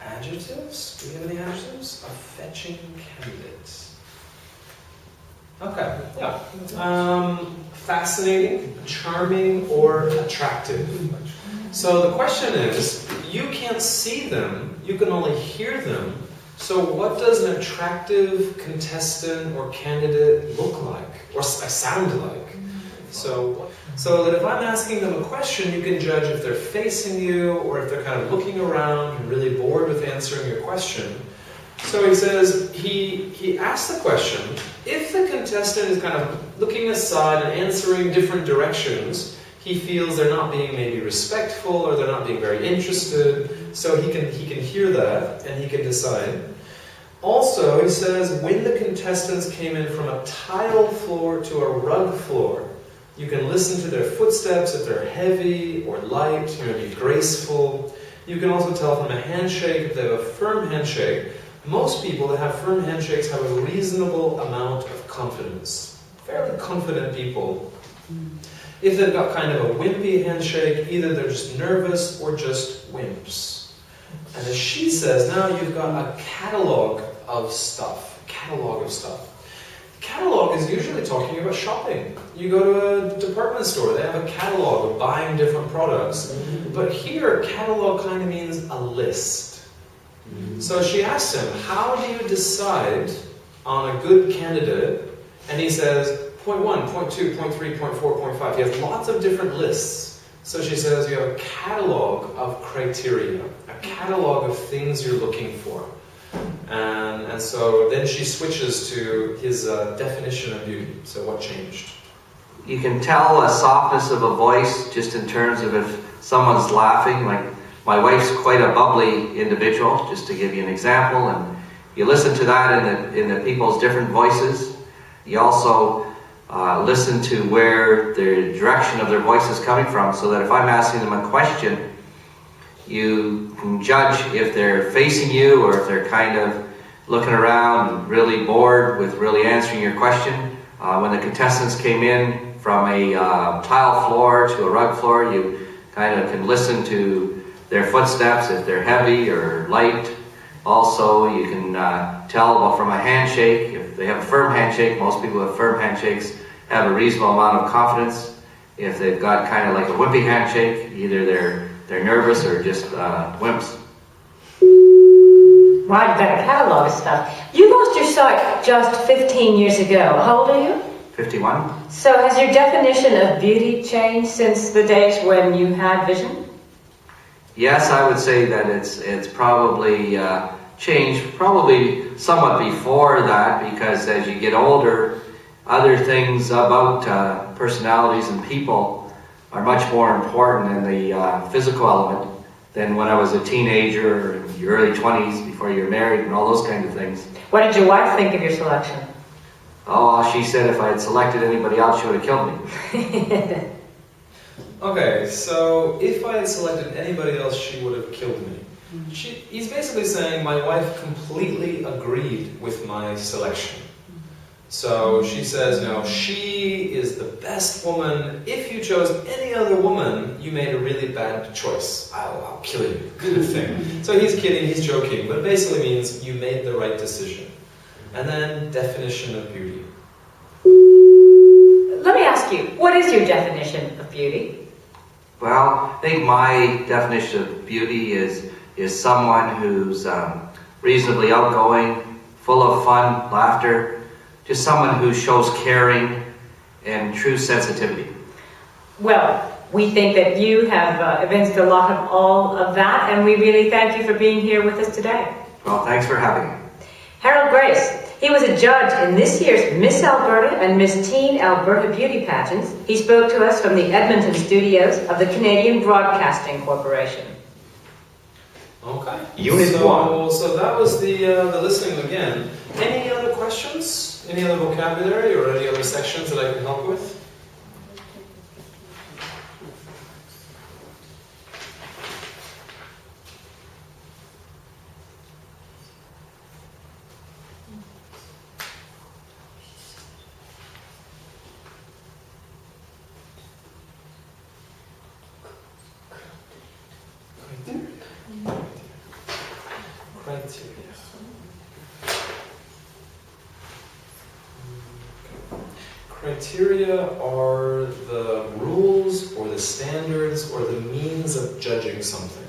adjectives. Do we have any adjectives? A fetching candidate. Okay, yeah. Fascinating, charming, or attractive. So the question is, you can't see them, you can only hear them. So what does an attractive contestant or candidate look like, or sound like? So that if I'm asking them a question, you can judge if they're facing you, or if they're kind of looking around and really bored with answering your question. So he says, he asks the question, if the contestant is kind of looking aside and answering different directions, he feels they're not being maybe respectful or they're not being very interested, so he can hear that and he can decide. Also, he says, when the contestants came in from a tile floor to a rug floor, you can listen to their footsteps, if they're heavy or light, maybe graceful. You can also tell from a handshake, if they have a firm handshake. Most people that have firm handshakes have a reasonable amount of confidence. Fairly confident people. If they've got kind of a wimpy handshake, either they're just nervous or just wimps. And as she says, now you've got a catalog of stuff. Catalog is usually talking about shopping. You go to a department store, they have a catalog of buying different products. But here, catalog kind of means a list. So she asks him, how do you decide on a good candidate? And he says, point 1, point 2, point 3, point 4, point 5. He has lots of different lists. So she says, you have a catalog of criteria, a catalog of things you're looking for. And so then she switches to his definition of beauty. So what changed? You can tell a softness of a voice just in terms of if someone's laughing. Like my wife's quite a bubbly individual, just to give you an example, and you listen to that in the people's different voices. You also listen to where the direction of their voice is coming from, so that if I'm asking them a question, you can judge if they're facing you or if they're kind of looking around and really bored with really answering your question. When the contestants came in from a tile floor to a rug floor, you kind of can listen to their footsteps, if they're heavy or light. Also, you can tell from a handshake, if they have a firm handshake. Most people with firm handshakes have a reasonable amount of confidence. If they've got kind of like a wimpy handshake, either they're nervous or just wimps. Wow, you've got a catalog of stuff. You lost your sight just 15 years ago. How old are you? 51. So has your definition of beauty changed since the days when you had vision? Yes, I would say that it's probably changed, probably somewhat before that, because as you get older, other things about personalities and people are much more important than the physical element than when I was a teenager or in your early 20s before you're married and all those kinds of things. What did your wife think of your selection? Oh, she said if I had selected anybody else, she would have killed me. Okay, so if I had selected anybody else, she would have killed me. He's basically saying my wife completely agreed with my selection. So she says, no, she is the best woman. If you chose any other woman, you made a really bad choice. I'll kill you, kind of thing. So he's kidding, he's joking, but it basically means you made the right decision. And then definition of beauty. Let me ask you, what is your definition of beauty? Well, I think my definition of beauty is someone who's reasonably outgoing, full of fun, laughter, just someone who shows caring and true sensitivity. Well, we think that you have evinced a lot of all of that, and we really thank you for being here with us today. Well, thanks for having me. Harold Grace, he was a judge in this year's Miss Alberta and Miss Teen Alberta beauty pageants. He spoke to us from the Edmonton studios of the Canadian Broadcasting Corporation. Okay. Unit 1. So that was the listening again. Any other questions? Any other vocabulary or any other sections that I can help with? Criteria. Criteria are the rules or the standards or the means of judging something.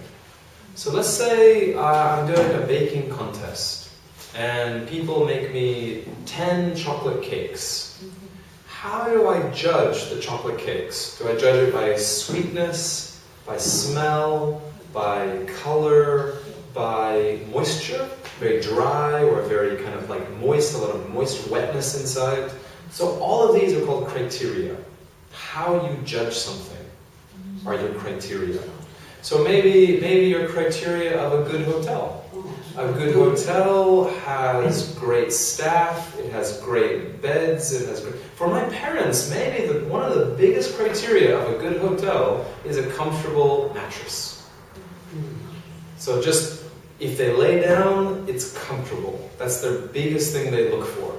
So let's say I'm doing a baking contest and people make me 10 chocolate cakes. How do I judge the chocolate cakes? Do I judge it by sweetness, by smell, by color, by moisture? Very dry or very kind of like moist, a lot of moist wetness inside. So all of these are called criteria. How you judge something are your criteria. So maybe your criteria of a good hotel. A good hotel has great staff, it has great beds, it has great... For my parents, maybe one of the biggest criteria of a good hotel is a comfortable mattress. So just, if they lay down, it's comfortable. That's their biggest thing they look for.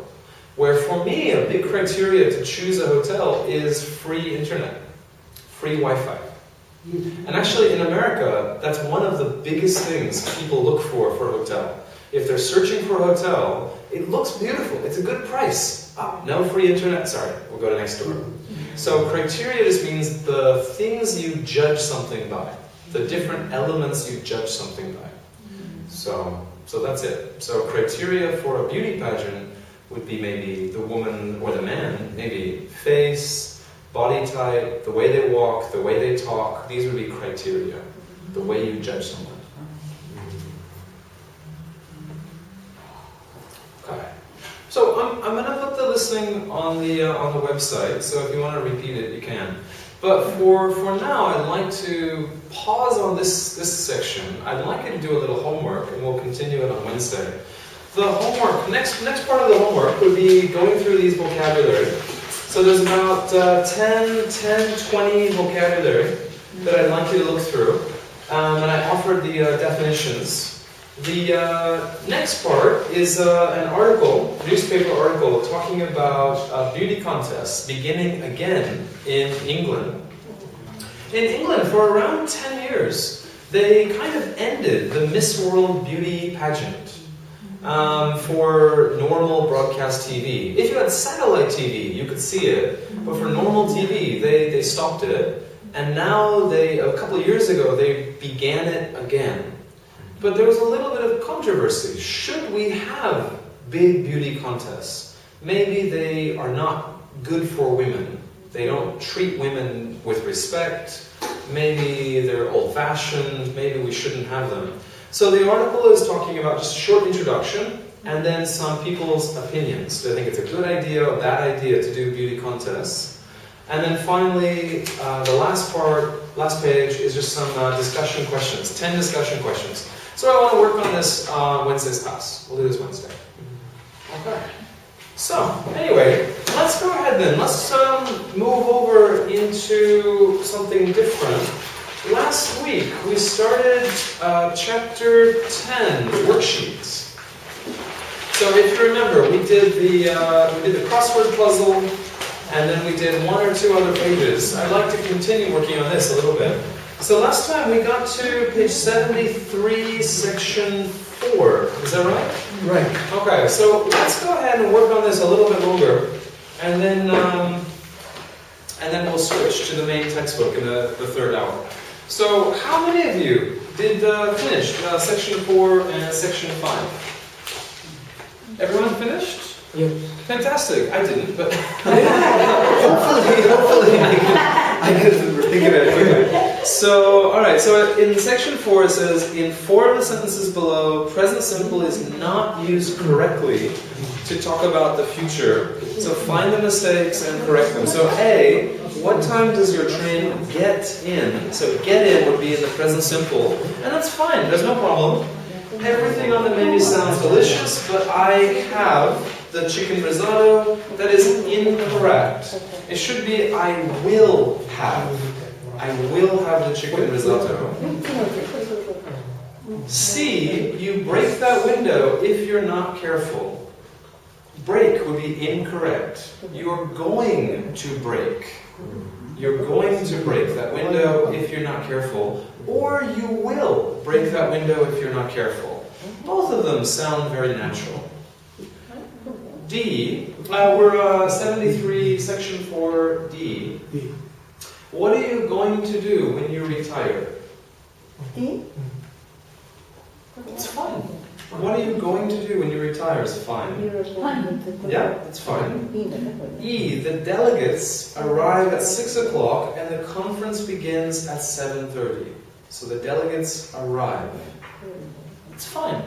Where for me, a big criteria to choose a hotel is free internet, free Wi-Fi. And actually in America, that's one of the biggest things people look for a hotel. If they're searching for a hotel, it looks beautiful, it's a good price. No free internet, sorry, we'll go to next door. So criteria just means the things you judge something by, the different elements you judge something by. So that's it. So criteria for a beauty pageant would be maybe the woman or the man, maybe face, body type, the way they walk, the way they talk. These would be criteria, the way you judge someone. So I'm going to put the listening on the website, so if you want to repeat it, you can. But for now, I'd like to pause on this section. I'd like you to do a little homework, and we'll continue it on Wednesday. The homework, next part of the homework would be going through these vocabulary. So there's about 20 vocabulary that I'd like you to look through. And I offered the definitions. The next part is an article, newspaper article, talking about beauty contests beginning again in England. In England, for around 10 years, they kind of ended the Miss World beauty pageant for normal broadcast TV. If you had satellite TV, you could see it, but for normal TV, they stopped it. And now a couple of years ago, they began it again. But there was a little bit of controversy. Should we have big beauty contests? Maybe they are not good for women. They don't treat women with respect. Maybe they're old-fashioned. Maybe we shouldn't have them. So the article is talking about just a short introduction and then some people's opinions. Do they think it's a good idea or bad idea to do beauty contests? And then finally, the last page is just some discussion questions, 10 discussion questions. So I want to work on this Wednesday's class. We'll do this Wednesday. Okay. So, anyway, let's go ahead then. Let's move over into something different. Last week, we started chapter 10, worksheets. So if you remember, we did the crossword puzzle, and then we did 1 or 2 other pages. I'd like to continue working on this a little bit. So last time we got to page 73, section 4. Is that right? Right. Okay, so let's go ahead and work on this a little bit longer, and then we'll switch to the main textbook in the third hour. So how many of you did finish section 4 and section 5? Everyone finished? Yes. Fantastic. I didn't, but hopefully I can think of it quickly. So, alright, so in section 4 it says, in 4 of the sentences below, present simple is not used correctly to talk about the future. So find the mistakes and correct them. So A, what time does your train get in? So get in would be in the present simple, and that's fine, there's no problem. Everything on the menu sounds delicious, but I have the chicken risotto. That is incorrect. It should be I will have. I will have the chicken risotto. C, you break that window if you're not careful. Break would be incorrect. You're going to break. You're going to break that window if you're not careful. Or you will break that window if you're not careful. Both of them sound very natural. D, we're 73, section 4, D. What are you going to do when you retire? It's fine. What are you going to do when you retire is fine. Yeah, it's fine. E, the delegates arrive at 6 o'clock and the conference begins at 7:30. So the delegates arrive. It's fine.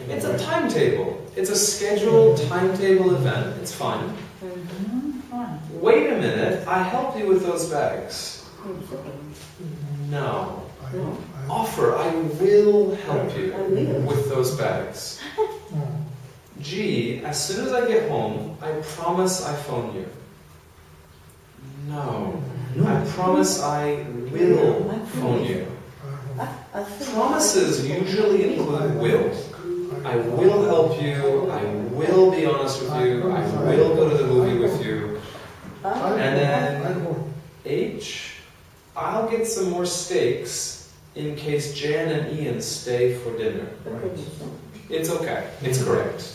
It's a timetable. It's a scheduled timetable event. It's fine. Wait a minute, I helped you with those bags. No. Offer, I will help you with those bags. G, as soon as I get home, I promise I phone you. No. I promise I will phone you. Promises usually include will. I will help you, I will be honest with you, I will go to the movie with you. And then H, I'll get some more steaks in case Jan and Ian stay for dinner. It's okay, it's correct.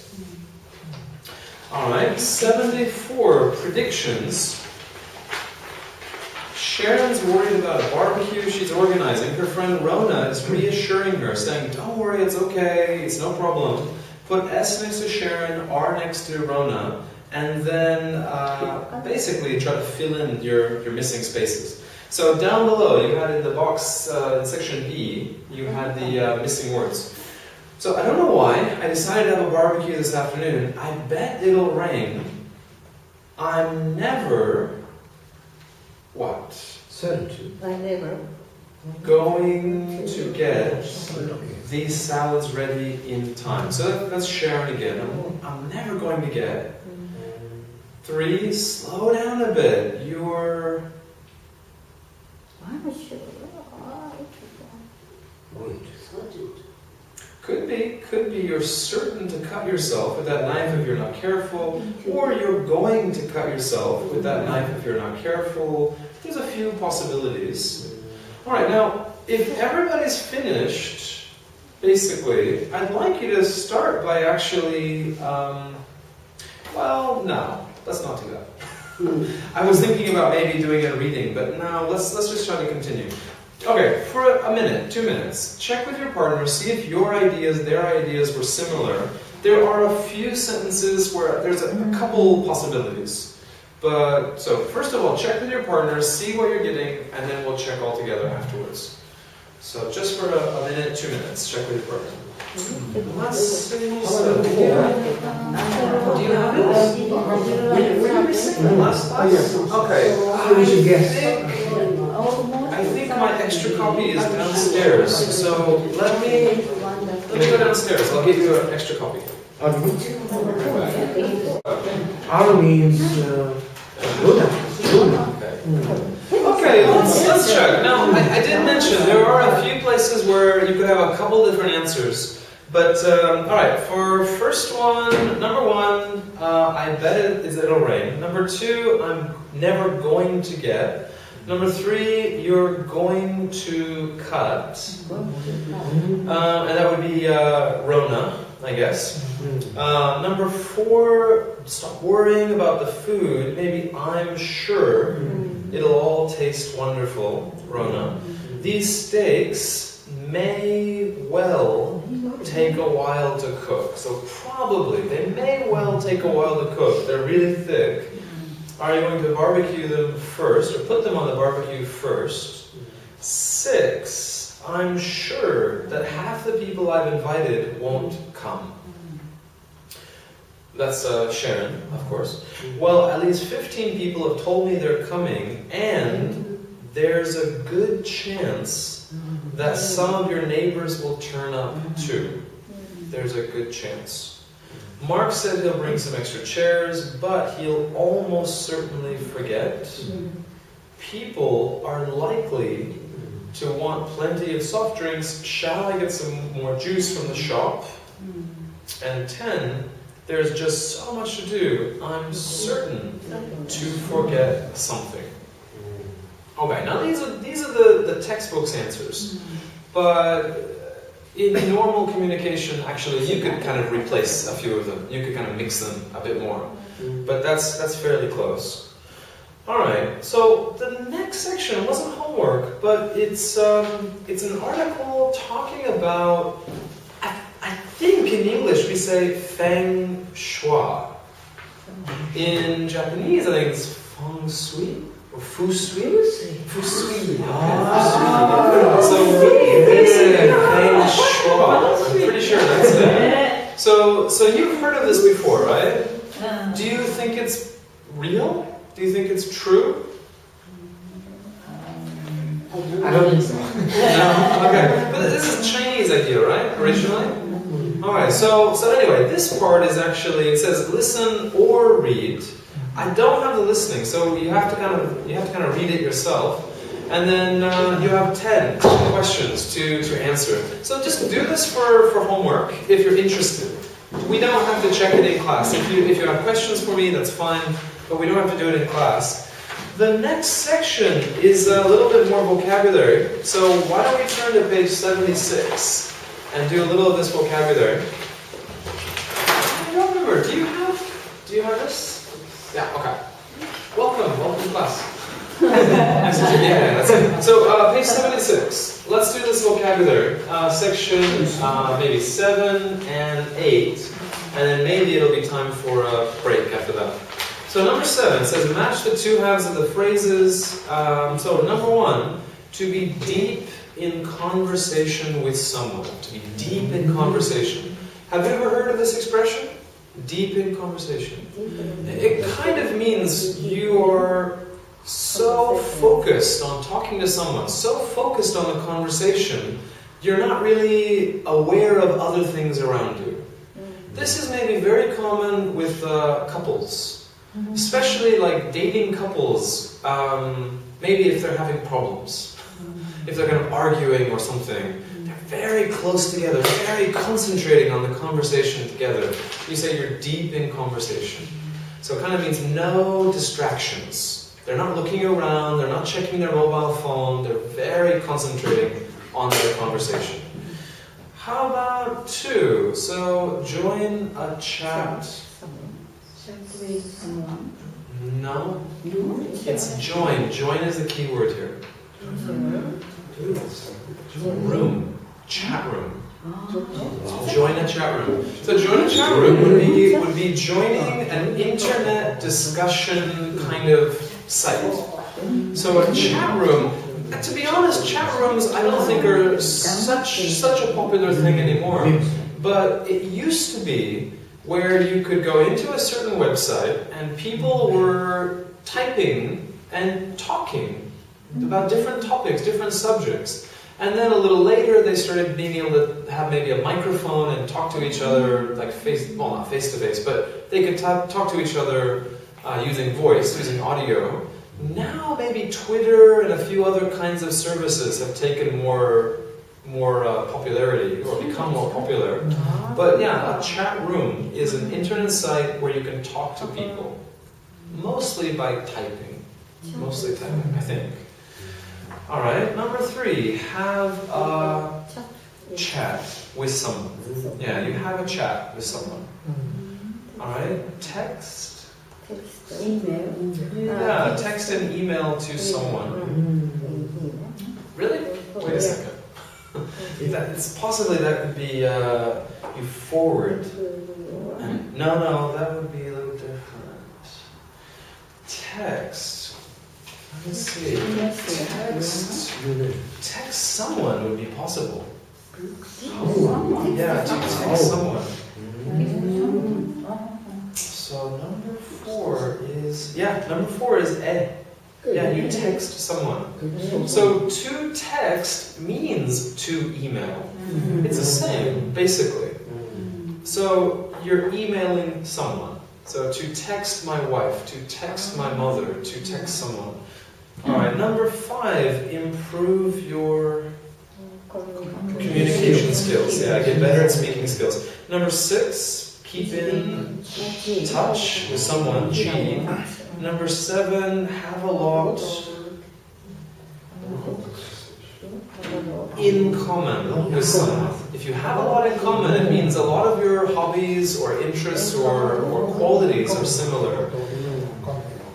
Alright, 74, predictions. Sharon's worried about a barbecue she's organizing. Her friend Rona is reassuring her, saying, don't worry, it's okay, it's no problem. Put S next to Sharon, R next to Rona, and then basically try to fill in your missing spaces. So down below, you had in the box in section B, you had the missing words. So I don't know why, I decided to have a barbecue this afternoon. I bet it'll rain. I'm never, what? Certain. My neighbor. Going to get these salads ready in time. So that's Sharon again. I'm never going to get. 3, slow down a bit. You're... I'm sure. Could be you're certain to cut yourself with that knife if you're not careful, or you're going to cut yourself with that knife if you're not careful. There's a few possibilities. Alright, now, if everybody's finished, basically, I'd like you to start by actually, well, no, let's not do that. I was thinking about maybe doing a reading, but no, let's just try to continue. Okay, for a minute, 2 minutes, check with your partner, see if your ideas, their ideas were similar. There are a few sentences where there's a couple possibilities. But, so, first of all, check with your partner, see what you're getting, and then we'll check all together afterwards. So, just for a minute, 2 minutes, check with your partner. Let's see, so, do you have it? Were you missing the last class? Okay, I think my extra copy is downstairs, so let me go downstairs, I'll give you an extra copy. Aru means Okay, let's check. Now, I did mention there are a few places where you could have a couple different answers. But, alright, for first one, number 1, I bet it'll rain. Number 2, I'm never going to get. Number 3, you're going to cut. And that would be Rona, I guess. Number 4, stop worrying about the food. Maybe I'm sure it'll all taste wonderful, Rona. These steaks may well take a while to cook. So probably, they may well take a while to cook. They're really thick. Are you going to barbecue them first, or put them on the barbecue first? 6, I'm sure that half the people I've invited won't come. That's Sharon, of course. Well, at least 15 people have told me they're coming, and there's a good chance that some of your neighbors will turn up too. There's a good chance. Mark said he'll bring some extra chairs, but he'll almost certainly forget. People are likely to want plenty of soft drinks. Shall I get some more juice from the shop? And 10, there's just so much to do. I'm certain to forget something. Okay, now these are the textbook's answers. But in normal communication, actually, you could kind of replace a few of them. You could kind of mix them a bit more. But that's fairly close. Alright, so the next section wasn't homework, but it's an article talking about, I think in English we say feng shui. In Japanese, I think it's feng shui. Feng shui? Feng shui. So we say feng shui. I'm pretty sure that's it. So you've heard of this before, right? Do you think it's real? Do you think it's true? I don't think so. No? Okay. But this is a Chinese idea, right? Originally? Alright, so anyway, this part is actually, it says listen or read. I don't have the listening, so you have to kind of read it yourself, and then you have 10 questions to answer. So just do this for homework if you're interested. We don't have to check it in class. If you have questions for me, that's fine, but we don't have to do it in class. The next section is a little bit more vocabulary. So why don't we turn to page 76 and do a little of this vocabulary. I don't remember. Do you have this? Yeah, okay. Welcome to class. Yeah, that's it. So, page 76. Let's do this vocabulary. Section maybe 7 and 8. And then maybe it'll be time for a break after that. So, number 7 says match the two halves of the phrases. So, number 1, to be deep in conversation with someone, to be deep in conversation. Have you ever heard of this expression? Deep in conversation. It kind of means you are so focused on talking to someone, so focused on the conversation, you're not really aware of other things around you. This is maybe very common with couples, especially like dating couples, maybe if they're having problems, if they're kind of arguing or something. Very close together, very concentrating on the conversation together. You say you're deep in conversation. So it kind of means no distractions. They're not looking around, they're not checking their mobile phone, they're very concentrating on their conversation. How about 2? So join a chat. No, it's join. Join is the key word here. Room. Chat room. Join a chat room. So join a chat room would be joining an internet discussion kind of site. So a chat room, to be honest, chat rooms I don't think are such a popular thing anymore. But it used to be where you could go into a certain website and people were typing and talking about different topics, different subjects. And then a little later, they started being able to have maybe a microphone and talk to each other, like not face to face, but they could talk to each other using voice, using audio. Now maybe Twitter and a few other kinds of services have taken more popularity or become more popular. But yeah, a chat room is an internet site where you can talk to people, mostly by typing. Mostly typing, I think. All right, number 3, have a chat with someone. Yeah, you have a chat with someone. All right, text. Yeah, text and email to someone. Really? Wait a second. It's possibly that could be you forward. No, that would be a little different. Text. Let's see. Text someone would be possible. Yeah, to text someone. So number 4 is ed. Yeah, you text someone. So to text means to email. It's the same, basically. So you're emailing someone. So to text my wife, to text my mother, to text someone. Alright, number 5, improve your communication skills. Yeah, get better at speaking skills. Number 6, keep in touch with someone, G. Number 7, have a lot in common with someone. If you have a lot in common, it means a lot of your hobbies or interests or qualities are similar.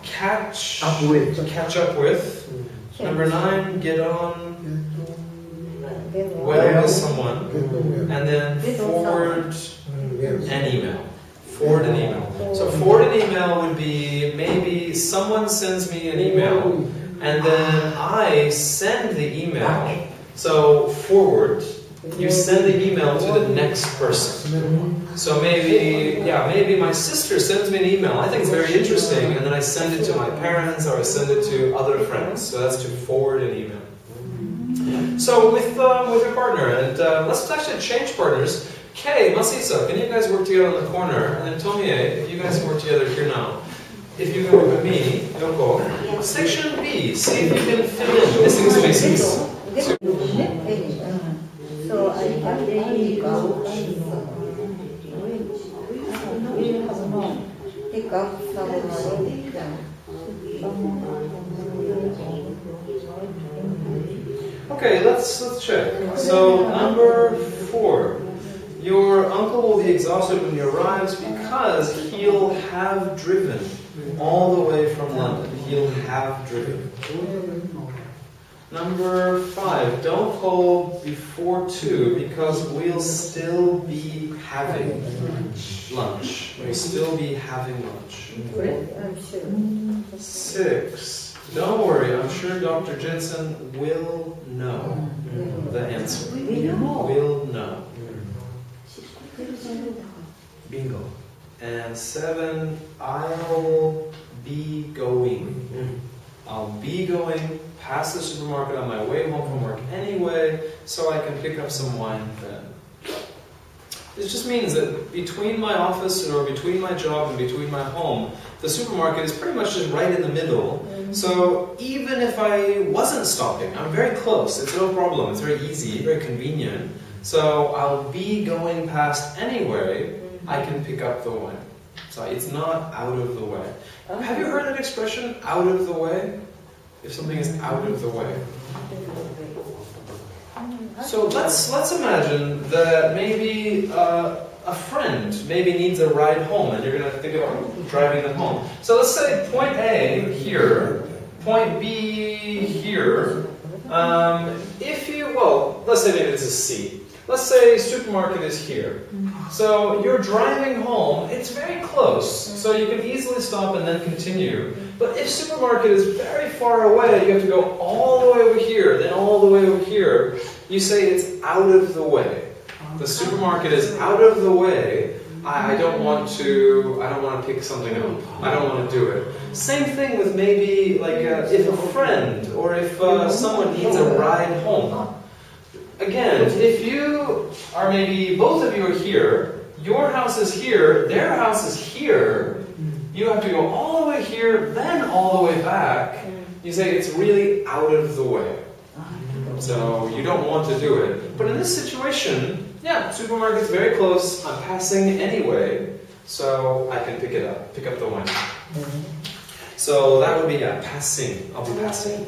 Catch up with. Number 9, get on well with someone. And then forward an email. Forward an email. So forward an email would be maybe someone sends me an email and then I send the email. So forward, you send the email to the next person. So maybe my sister sends me an email. I think it's very interesting, and then I send it to my parents or I send it to other friends. So that's to forward an email. So with your partner, and let's actually change partners. Kei, Masisa, can you guys work together in the corner? And then Tomie, if you guys work together here now. If you can work with me, Yoko. Section B, see if you can fill in missing spaces. So I pick up someone. Okay, let's check. So number 4. Your uncle will be exhausted when he arrives because he'll have driven all the way from London. He'll have driven. Number 5, don't call before 2 because we'll still be having lunch. We'll still be having lunch. 6, Don't worry, I'm sure Dr. Jensen will know the answer. Will know. Bingo. And 7, I'll be going. I'll be going past the supermarket on my way home from work anyway, so I can pick up some wine then. This just means that between my office or between my job and between my home, the supermarket is pretty much just right in the middle. So even if I wasn't stopping, I'm very close. It's no problem. It's very easy, very convenient. So I'll be going past anyway. I can pick up the wine. So it's not out of the way. Have you heard that expression, out of the way? If something is out of the way. So let's imagine that maybe a friend maybe needs a ride home, and you're going to think about driving them home. So let's say point A here, point B here. Let's say maybe this is C. Let's say supermarket is here. So you're driving home, it's very close, so you can easily stop and then continue. But if supermarket is very far away, you have to go all the way over here, then all the way over here. You say it's out of the way. The supermarket is out of the way. I don't want to pick something up. I don't want to do it. Same thing with maybe like if a friend or if someone needs a ride home. Again, if you are maybe, both of you are here, your house is here, their house is here, you have to go all the way here, then all the way back. You say it's really out of the way. So you don't want to do it. But in this situation, yeah, supermarket's very close, I'm passing anyway, so I can pick up the wine. So that would be, passing. I'll be passing.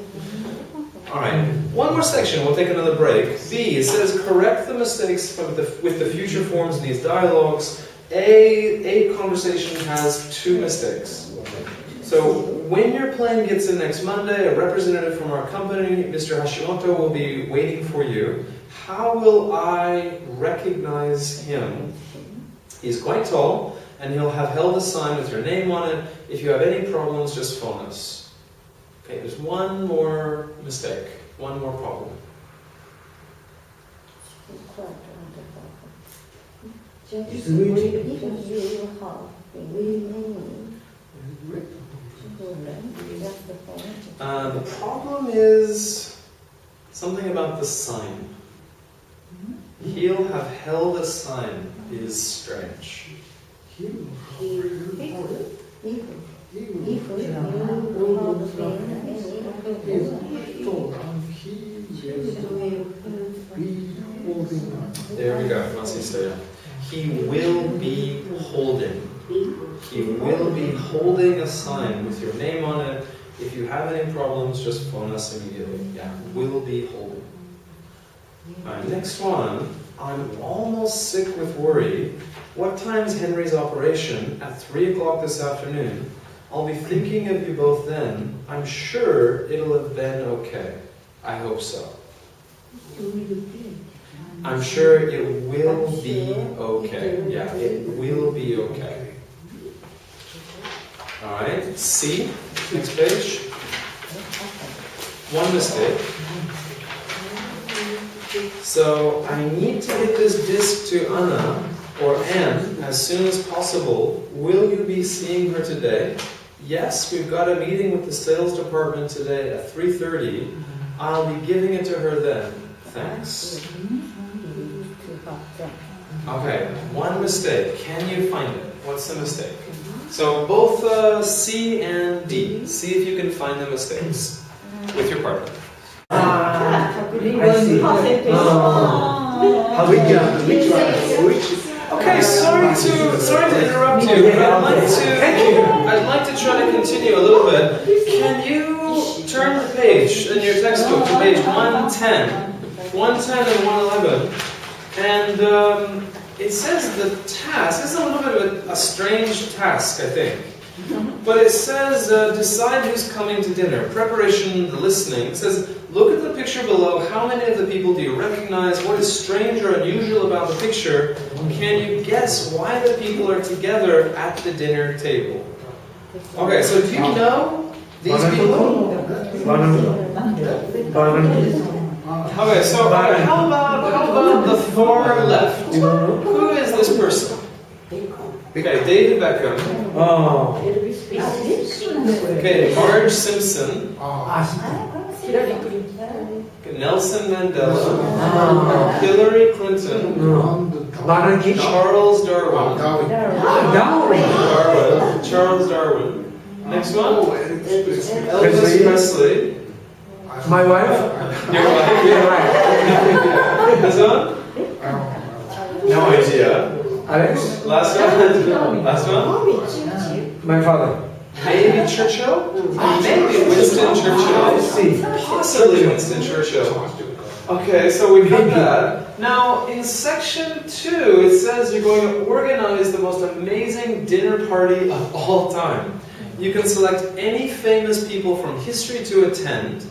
Alright, one more section, we'll take another break. B, it says correct the mistakes with the future forms in these dialogues. A conversation has 2 mistakes. So when your plane gets in next Monday, a representative from our company, Mr. Hashimoto, will be waiting for you. How will I recognize him? He's quite tall, and he'll have held a sign with your name on it. If you have any problems, just phone us. Okay, there's one more mistake, one more problem. The problem is something about the sign. He'll have held a sign is strange. There we go, he will be holding. He will be holding a sign with your name on it. If you have any problems, just phone us immediately. Yeah, will be holding. Alright, next one. I'm almost sick with worry. What time is Henry's operation? At 3 o'clock this afternoon. I'll be thinking of you both then. I'm sure it'll have been okay. I hope so. I'm sure it will be okay. Yeah, it will be okay. Alright, C, next page. One mistake. So I need to get this disc to Anna or Anne as soon as possible. Will you be seeing her today? Yes, we've got a meeting with the sales department today at 3:30. I'll be giving it to her then. Thanks. Okay, one mistake. Can you find it? What's the mistake? So both C and D. See if you can find the mistakes with your partner. I see. Okay, sorry to interrupt you, but I'd like to try to continue a little bit. Can you turn the page in your textbook to page 110? 110 and 111. And it says the task, this is a little bit of a strange task, I think. But it says, decide who's coming to dinner. Preparation, the listening. It says, look at the picture below. How many of the people do you recognize? What is strange or unusual about the picture? Can you guess why the people are together at the dinner table? Okay, so do you know These people? Okay, so how about the far left? Who is this person? Okay, David Beckham. Oh. Okay, Marge Simpson. Nelson Mandela. Hillary Clinton. Charles Darwin. Charles Darwin. Next one. Elvis Presley. My wife? Your wife? Yeah. This one? No idea. Alex? Last one? Last one? My father. Maybe Churchill? Maybe Winston Churchill. Possibly Winston Churchill. Okay, so we got that. Now, in section 2, it says you're going to organize the most amazing dinner party of all time. You can select any famous people from history to attend,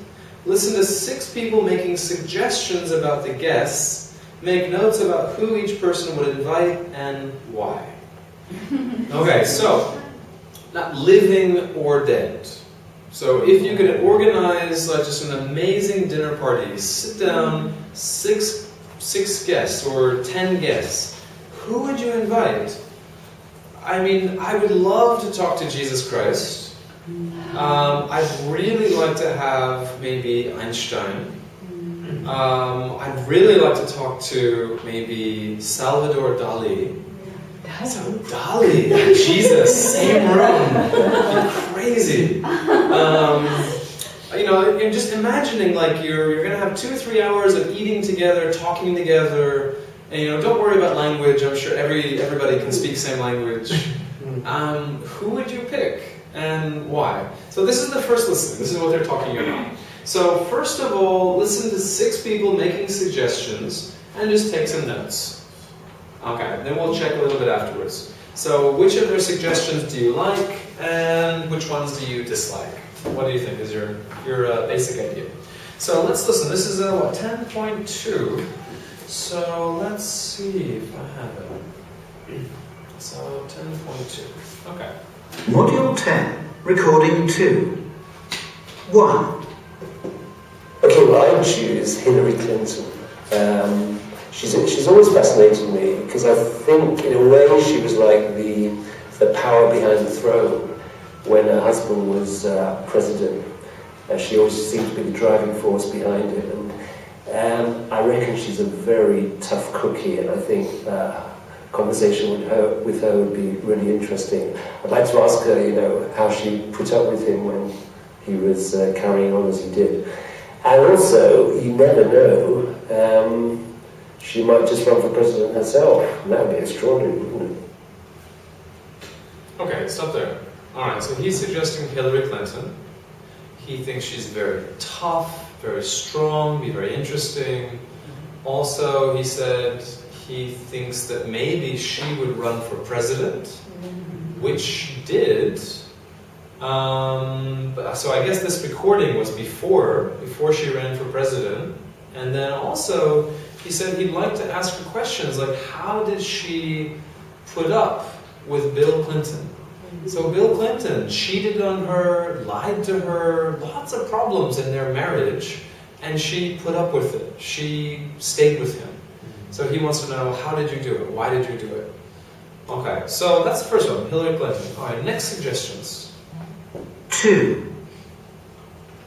listen to 6 people making suggestions about the guests, make notes about who each person would invite and why. Okay, so, not living or dead. So if you could organize just an amazing dinner party, sit down, six guests or 10 guests, who would you invite? I mean, I would love to talk to Jesus Christ. I'd really like to have maybe Einstein. I'd really like to talk to maybe Salvador Dali. So Dali, Jesus, same room, crazy. You know, and just imagining like you're gonna have 2 or 3 hours of eating together, talking together, and you know, don't worry about language. I'm sure everybody can speak same language. Who would you pick and why? So this is the first listening. This is what they're talking about. So first of all, listen to 6 people making suggestions and just take some notes. Okay, then we'll check a little bit afterwards. So which of their suggestions do you like and which ones do you dislike? What do you think is your basic idea? So let's listen. This is what, 10.2. So let's see if I have it. So 10.2. Okay. Module 10, Recording 2. 1. Okay, well, I'd choose Hillary Clinton. She's always fascinated me because I think, in a way, she was like the power behind the throne when her husband was president. She always seemed to be the driving force behind it, and I reckon she's a very tough cookie, and I think conversation with her would be really interesting. I'd like to ask her, you know, how she put up with him when he was carrying on as he did. And also, you never know, she might just run for president herself, and that would be extraordinary, wouldn't it? Okay, stop there. Alright, so he's suggesting Hillary Clinton. He thinks she's very tough, very strong, be very interesting. Also, he said he thinks that maybe she would run for president, which she did. So I guess this recording was before she ran for president. And then also, he said he'd like to ask her questions like, how did she put up with Bill Clinton? So Bill Clinton cheated on her, lied to her, lots of problems in their marriage, and she put up with it. She stayed with him. So he wants to know, how did you do it? Why did you do it? Okay, so that's the first one, Hillary Clinton. All right, next suggestions. 2.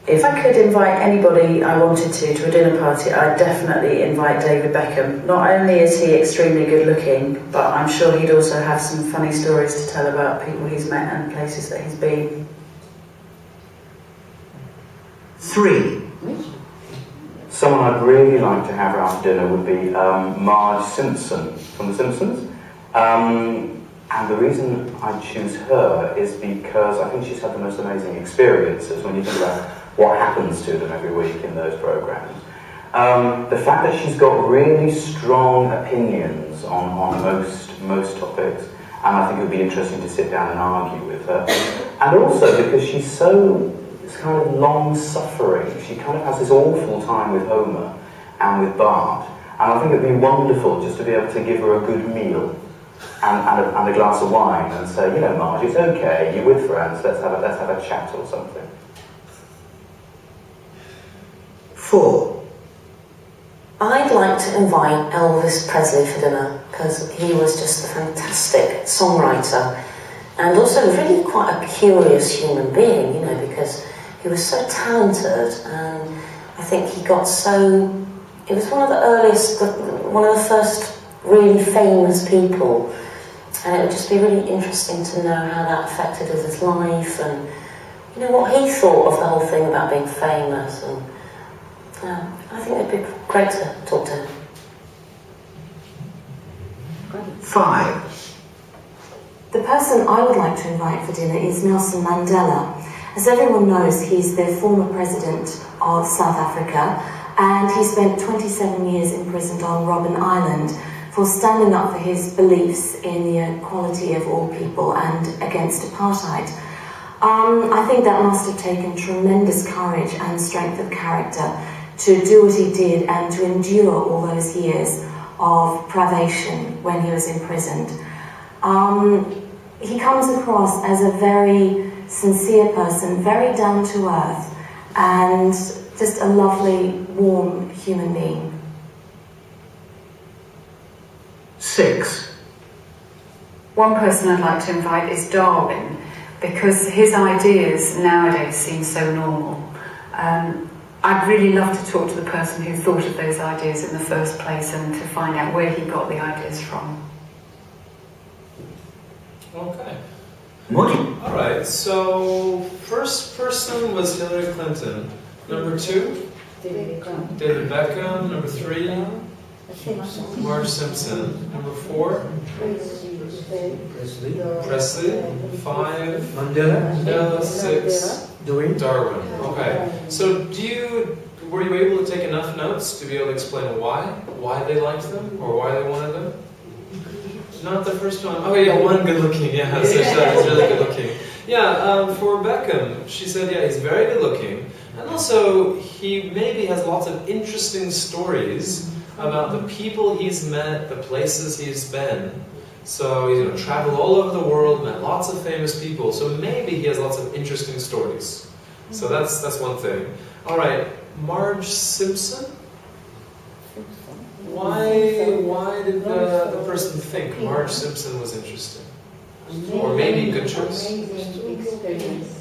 If I could invite anybody I wanted to a dinner party, I'd definitely invite David Beckham. Not only is he extremely good looking, but I'm sure he'd also have some funny stories to tell about people he's met and places that he's been. 3. Someone I'd really like to have around for dinner would be Marge Simpson from The Simpsons. And the reason I choose her is because I think she's had the most amazing experiences when you think about what happens to them every week in those programs. The fact that she's got really strong opinions on most topics, and I think it would be interesting to sit down and argue with her. And also because she's so kind of long-suffering. She kind of has this awful time with Homer and with Bart, and I think it'd be wonderful just to be able to give her a good meal and a glass of wine and say, you know, Marge, it's okay, you're with friends, let's have a chat or something. 4. I'd like to invite Elvis Presley for dinner because he was just a fantastic songwriter and also really quite a curious human being, you know, because he was so talented and I think he got so... He was one of the earliest, one of the first really famous people, and it would just be really interesting to know how that affected his life and, you know, what he thought of the whole thing about being famous. And I think it'd be great to talk to him. 5. The person I would like to invite for dinner is Nelson Mandela. As everyone knows, he's the former president of South Africa, and he spent 27 years imprisoned on Robben Island for standing up for his beliefs in the equality of all people and against apartheid. I think that must have taken tremendous courage and strength of character to do what he did and to endure all those years of privation when he was imprisoned. He comes across as a very sincere person, very down to earth, and just a lovely, warm human being. 6. One person I'd like to invite is Darwin, because his ideas nowadays seem so normal. I'd really love to talk to the person who thought of those ideas in the first place and to find out where he got the ideas from. Okay. What? Alright, so first person was Hillary Clinton. Number 2, David Beckham. Number 3, Marge Simpson. Number 4, Presley. 5, Mandela. 6, Darwin. Okay. So were you able to take enough notes to be able to explain why they liked them or why they wanted them? Not the first one. Oh yeah, one good looking. Yeah, so he's really good looking. Yeah, for Beckham, she said, yeah, he's very good looking. And also, he maybe has lots of interesting stories about the people he's met, the places he's been. So he's traveled all over the world, met lots of famous people. So maybe he has lots of interesting stories. So that's one thing. All right, Marge Simpson. Why did the person think Marge Simpson was interesting? Or maybe good choice.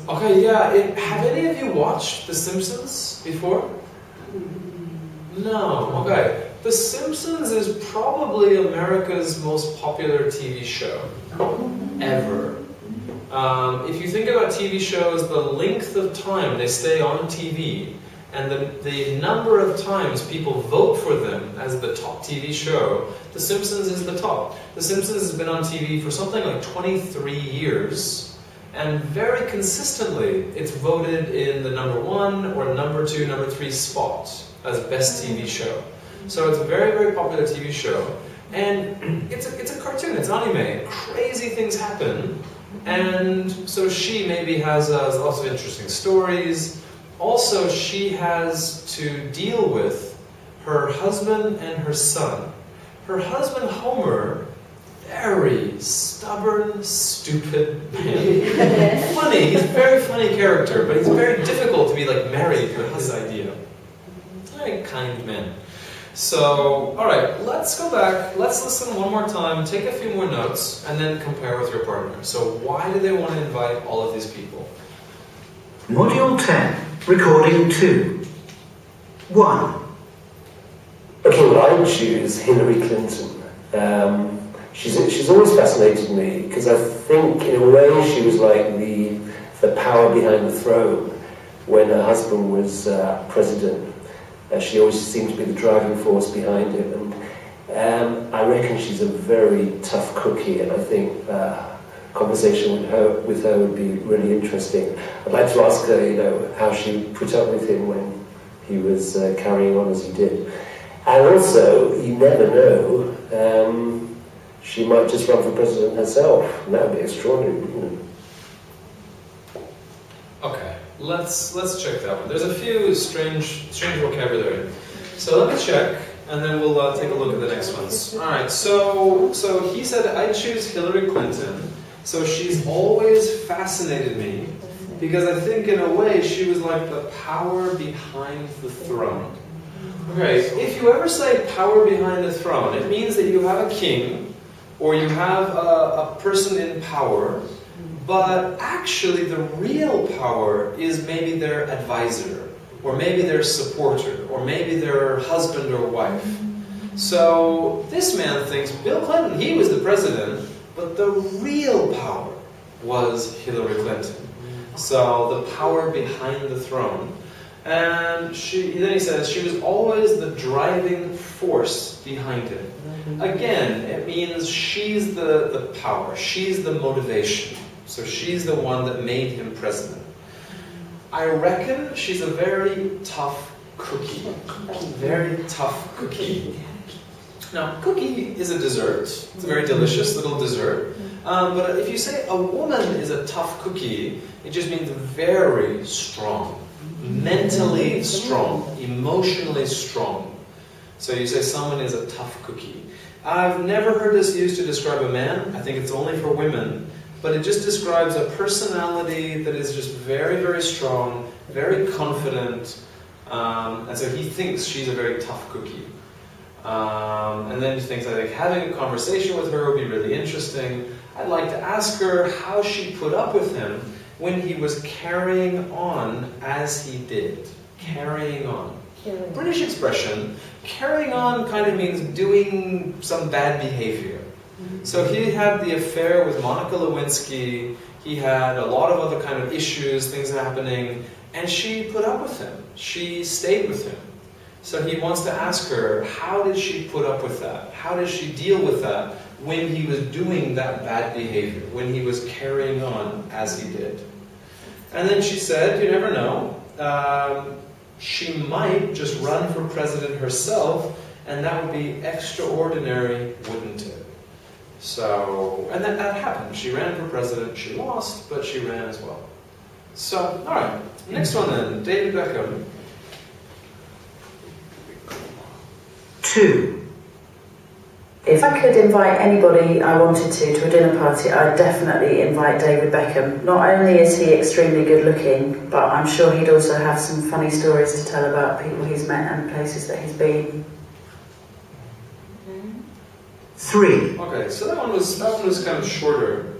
Okay, yeah. Have any of you watched The Simpsons before? No. Okay. The Simpsons is probably America's most popular TV show ever. If you think about TV shows, the length of time they stay on TV and the number of times people vote for them as the top TV show, The Simpsons is the top. The Simpsons has been on TV for something like 23 years, and very consistently it's voted in the number 1 or number 2, number 3 spot as best TV show. So it's a very, very popular TV show, and it's a cartoon, it's anime. Crazy things happen, and so she maybe has lots of interesting stories. Also, she has to deal with her husband and her son. Her husband, Homer, very stubborn, stupid man. Funny, he's a very funny character, but he's very difficult to be married to his idea. Very kind man. So, alright, let's go back, let's listen one more time, take a few more notes, and then compare with your partner. So why do they want to invite all of these people? Module 10, Recording 2. 1. Okay, well, I would choose Hillary Clinton. She's always fascinated me because I think, in a way, she was like the power behind the throne when her husband was president. She always seemed to be the driving force behind it, and I reckon she's a very tough cookie, and I think conversation with her would be really interesting. I'd like to ask her, how she put up with him when he was carrying on as he did. And also, you never know, she might just run for president herself, and that would be extraordinary, wouldn't it? Okay, let's check that one. There's a few strange vocabulary. So let me check, and then we'll take a look at the next ones. All right. So he said I choose Hillary Clinton. So she's always fascinated me because I think in a way she was like the power behind the throne. Okay, if you ever say power behind the throne, it means that you have a king or you have a person in power, but actually the real power is maybe their advisor, or maybe their supporter, or maybe their husband or wife. So this man thinks Bill Clinton, he was the president, but the real power was Hillary Clinton. So the power behind the throne. And then he says she was always the driving force behind it. Again, it means she's the power, she's the motivation. So she's the one that made him president. I reckon she's a very tough cookie. Very tough cookie. Now, cookie is a dessert. It's a very delicious little dessert. But if you say a woman is a tough cookie, it just means very strong. Mentally strong. Emotionally strong. So you say someone is a tough cookie. I've never heard this used to describe a man. I think it's only for women. But it just describes a personality that is just very, very strong, very confident. And so he thinks she's a very tough cookie. And then he thinks, I think, having a conversation with her would be really interesting. I'd like to ask her how she put up with him when he was carrying on as he did. Carrying on. British expression. Carrying on kind of means doing some bad behavior. So he had the affair with Monica Lewinsky. He had a lot of other kind of issues, things happening, and she put up with him. She stayed with him. So he wants to ask her, how did she put up with that? How did she deal with that when he was doing that bad behavior, when he was carrying on as he did? And then she said, you never know, she might just run for president herself, and that would be extraordinary, wouldn't it? So, and that happened. She ran for president, she lost, but she ran as well. So, alright, next one then, David Beckham. 2. If I could invite anybody I wanted to a dinner party, I'd definitely invite David Beckham. Not only is he extremely good looking, but I'm sure he'd also have some funny stories to tell about people he's met and places that he's been. 3. Okay, so that one was kind of shorter,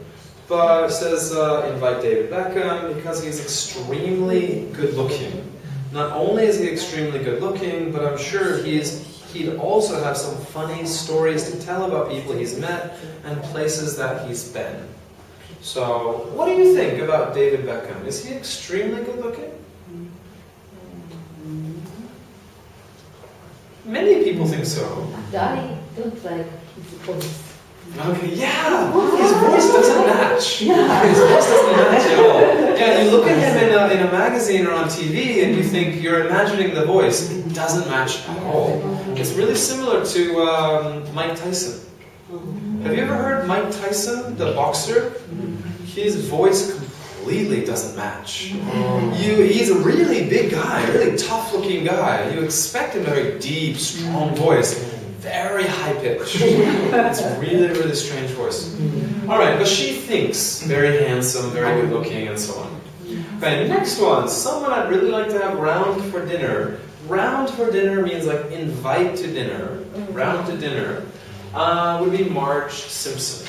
but it says invite David Beckham because he's extremely good looking. Not only is he extremely good looking, but I'm sure he'd also have some funny stories to tell about people he's met and places that he's been. So, what do you think about David Beckham? Is he extremely good looking? Many people think so. I don't like his voice. Okay, yeah! His voice doesn't match. His voice doesn't match at all. Yeah, you look at him in a magazine or on TV and you think you're imagining the voice. It doesn't match at all. It's really similar to Mike Tyson. Have you ever heard Mike Tyson, the boxer? His voice completely doesn't match. He's a really big guy, really tough-looking guy. You expect him to have a very deep, strong voice. Very high pitch. It's really, really strange voice. Alright, but she thinks very handsome, very good looking, and so on. Okay, next one. Someone I'd really like to have round for dinner. Round for dinner means like invite to dinner. Round to dinner would be Marge Simpson.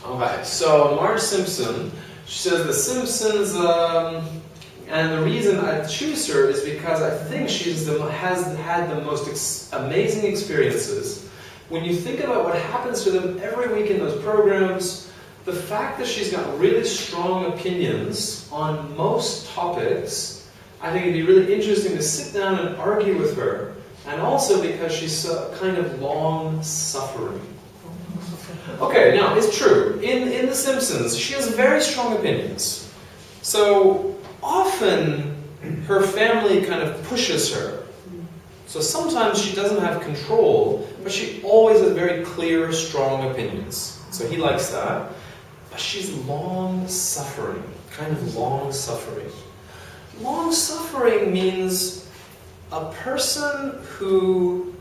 Okay, so Marge Simpson, she says The Simpsons, and the reason I choose her is because I think she has had the most amazing experiences. When you think about what happens to them every week in those programs, the fact that she's got really strong opinions on most topics, I think it'd be really interesting to sit down and argue with her. And also because she's kind of long-suffering. Okay, now, it's true. In The Simpsons, she has very strong opinions. So, often, her family kind of pushes her. So sometimes she doesn't have control, but she always has very clear, strong opinions. So he likes that. But she's long-suffering, kind of long-suffering. Long-suffering means a person who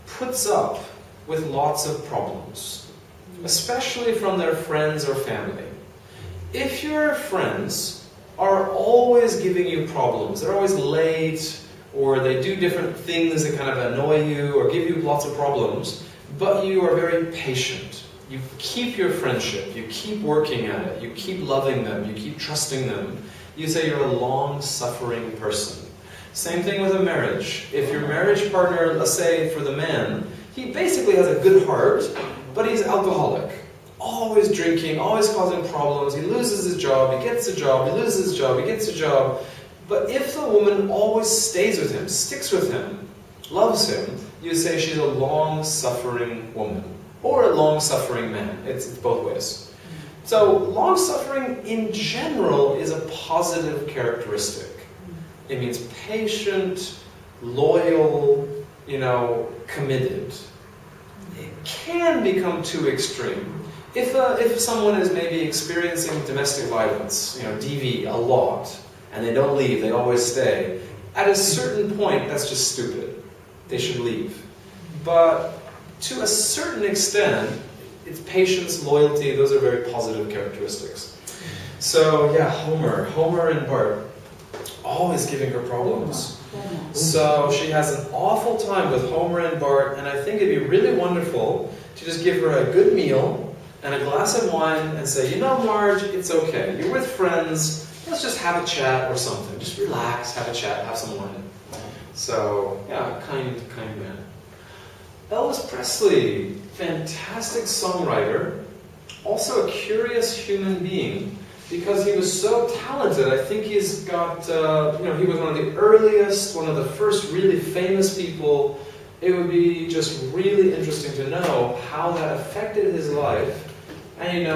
puts up with lots of problems, especially from their friends or family. If your friends are always giving you problems. They're always late, or they do different things that kind of annoy you or give you lots of problems, but you are very patient. You keep your friendship, you keep working at it, you keep loving them, you keep trusting them. You say you're a long-suffering person. Same thing with a marriage. If your marriage partner, let's say for the man, he basically has a good heart, but he's alcoholic. Always drinking, always causing problems. He loses his job, he gets a job, he loses his job, he gets a job. But if the woman always stays with him, sticks with him, loves him, you say she's a long-suffering woman. Or a long-suffering man. It's both ways. So long-suffering in general is a positive characteristic. It means patient, loyal, committed. It can become too extreme. If someone is maybe experiencing domestic violence, DV, a lot, and they don't leave, they always stay, at a certain point, that's just stupid. They should leave. But to a certain extent, it's patience, loyalty, those are very positive characteristics. So yeah, Homer and Bart, always giving her problems. So she has an awful time with Homer and Bart, and I think it'd be really wonderful to just give her a good meal and a glass of wine and say, Marge, it's okay. You're with friends, let's just have a chat or something. Just relax, have a chat, have some wine. So yeah, kind man. Elvis Presley, fantastic songwriter, also a curious human being, because he was so talented. I think he's got, he was one of the earliest, one of the first really famous people. It would be just really interesting to know how that affected his life, and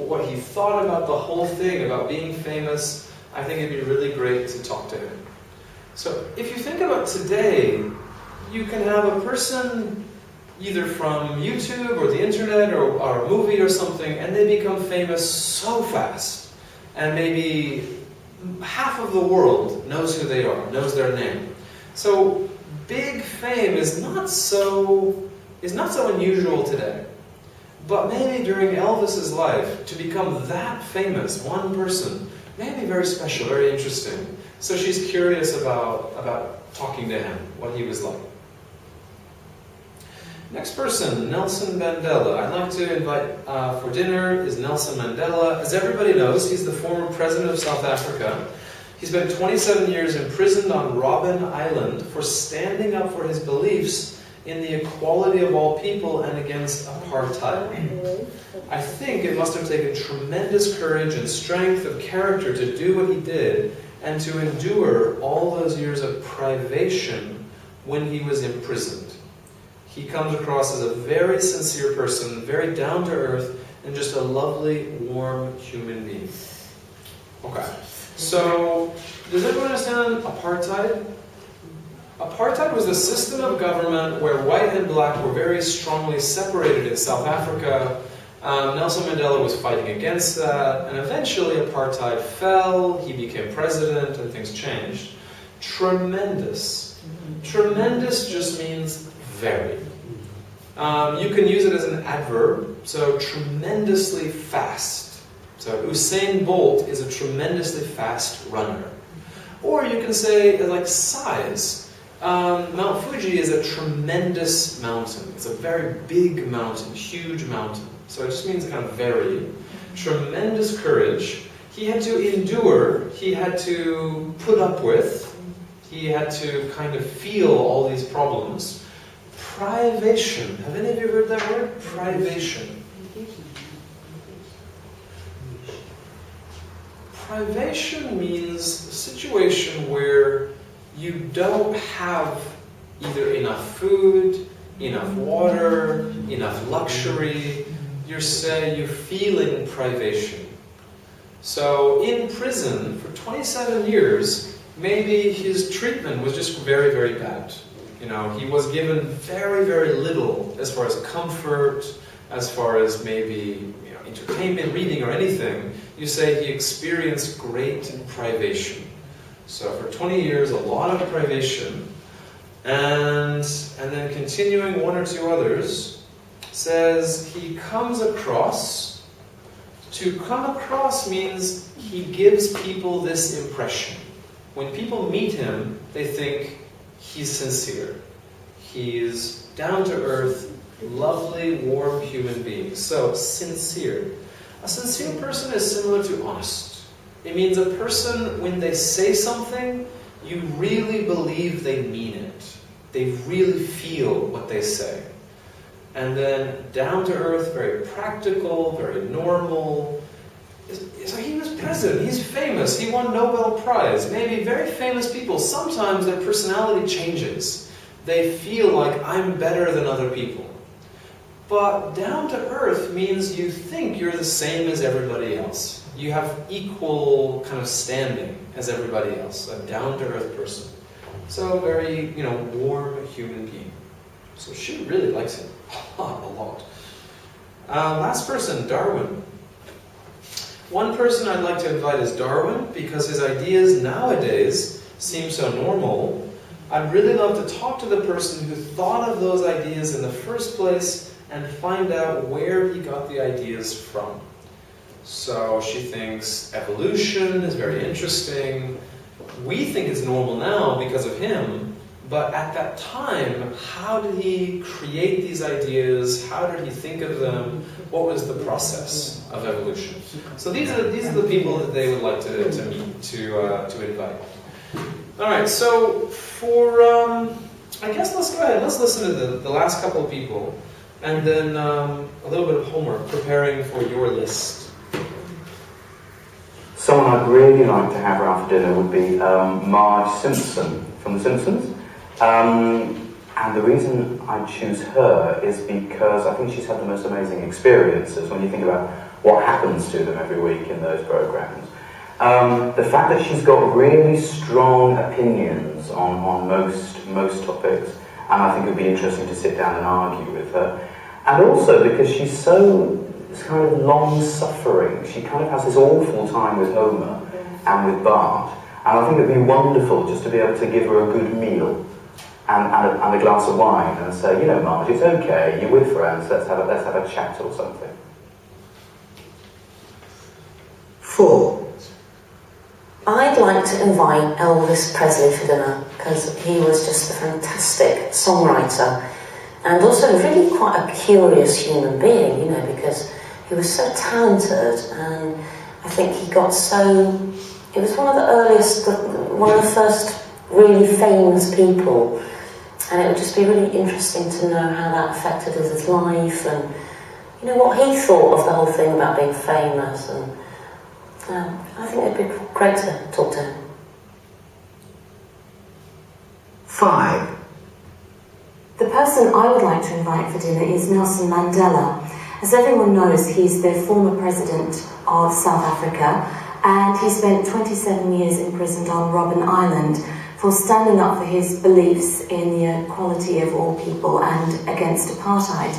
what he thought about the whole thing, about being famous. I think it'd be really great to talk to him. So if you think about today, you can have a person either from YouTube or the internet or a movie or something, and they become famous so fast. And maybe half of the world knows who they are, knows their name. So big fame is not so unusual today. But maybe during Elvis's life, to become that famous, one person, may be very special, very interesting. So she's curious about talking to him, what he was like. Next person, Nelson Mandela. I'd like to invite for dinner is Nelson Mandela. As everybody knows, he's the former president of South Africa. He spent 27 years imprisoned on Robben Island for standing up for his beliefs in the equality of all people and against apartheid. I think it must have taken tremendous courage and strength of character to do what he did and to endure all those years of privation when he was imprisoned. He comes across as a very sincere person, very down to earth, and just a lovely, warm human being. Okay, so does everyone understand apartheid? Apartheid was the system of government where white and black were very strongly separated in South Africa. Nelson Mandela was fighting against that, and eventually apartheid fell, he became president, and things changed. Tremendous. Tremendous just means very. You can use it as an adverb, so tremendously fast. So Usain Bolt is a tremendously fast runner. Or you can say, like, size. Mount Fuji is a tremendous mountain. It's a very big mountain, huge mountain. So it just means kind of very. Tremendous courage. He had to endure, he had to put up with, he had to kind of feel all these problems. Privation. Have any of you heard that word? Privation. Privation means a situation where you don't have either enough food, enough water, enough luxury. You're feeling privation. So in prison for 27 years, maybe his treatment was just very, very bad. He was given very, very little as far as comfort, as far as maybe entertainment, reading, or anything. You say he experienced great privation. So for 20 years, a lot of privation. And then continuing one or two others, says he comes across To come across means he gives people this impression. When people meet him, they think he's sincere. He's down to earth, lovely, warm human being. So, sincere. A sincere person is similar to honest. It means a person, when they say something, you really believe they mean it. They really feel what they say. And then down to earth, very practical, very normal. So he was president, he's famous, he won Nobel Prize. Maybe very famous people, sometimes their personality changes. They feel like I'm better than other people. But down to earth means you think you're the same as everybody else. You have equal kind of standing as everybody else, a down to earth person. So very, warm human being. So she really likes him a lot. Last person, Darwin. One person I'd like to invite is Darwin, because his ideas nowadays seem so normal. I'd really love to talk to the person who thought of those ideas in the first place and find out where he got the ideas from. So she thinks evolution is very interesting. We think it's normal now because of him, but at that time, how did he create these ideas? How did he think of them? What was the process of evolution? So these are the people that they would like to meet, to invite. All right, so for I guess let's go ahead. Let's listen to the last couple of people, and then a little bit of homework, preparing for your list. Someone I'd really like to have around for dinner would be Marge Simpson from The Simpsons. And the reason I choose her is because I think she's had the most amazing experiences when you think about what happens to them every week in those programs. The fact that she's got really strong opinions on most topics, and I think it would be interesting to sit down and argue with her. And also because she's so kind of long-suffering. She kind of has this awful time with Homer and with Bart. And I think it would be wonderful just to be able to give her a good meal and a glass of wine and say, Marge, it's okay, you're with friends, let's have a chat or something. 4. I'd like to invite Elvis Presley for dinner because he was just a fantastic songwriter and also really quite a curious human being, because he was so talented, and I think he got it was one of the first really famous people, and it would just be really interesting to know how that affected his life and, what he thought of the whole thing about being famous, and I think it'd be great to talk to him. 5. The person I would like to invite for dinner is Nelson Mandela. As everyone knows, he's the former president of South Africa, and he spent 27 years imprisoned on Robben Island for standing up for his beliefs in the equality of all people and against apartheid.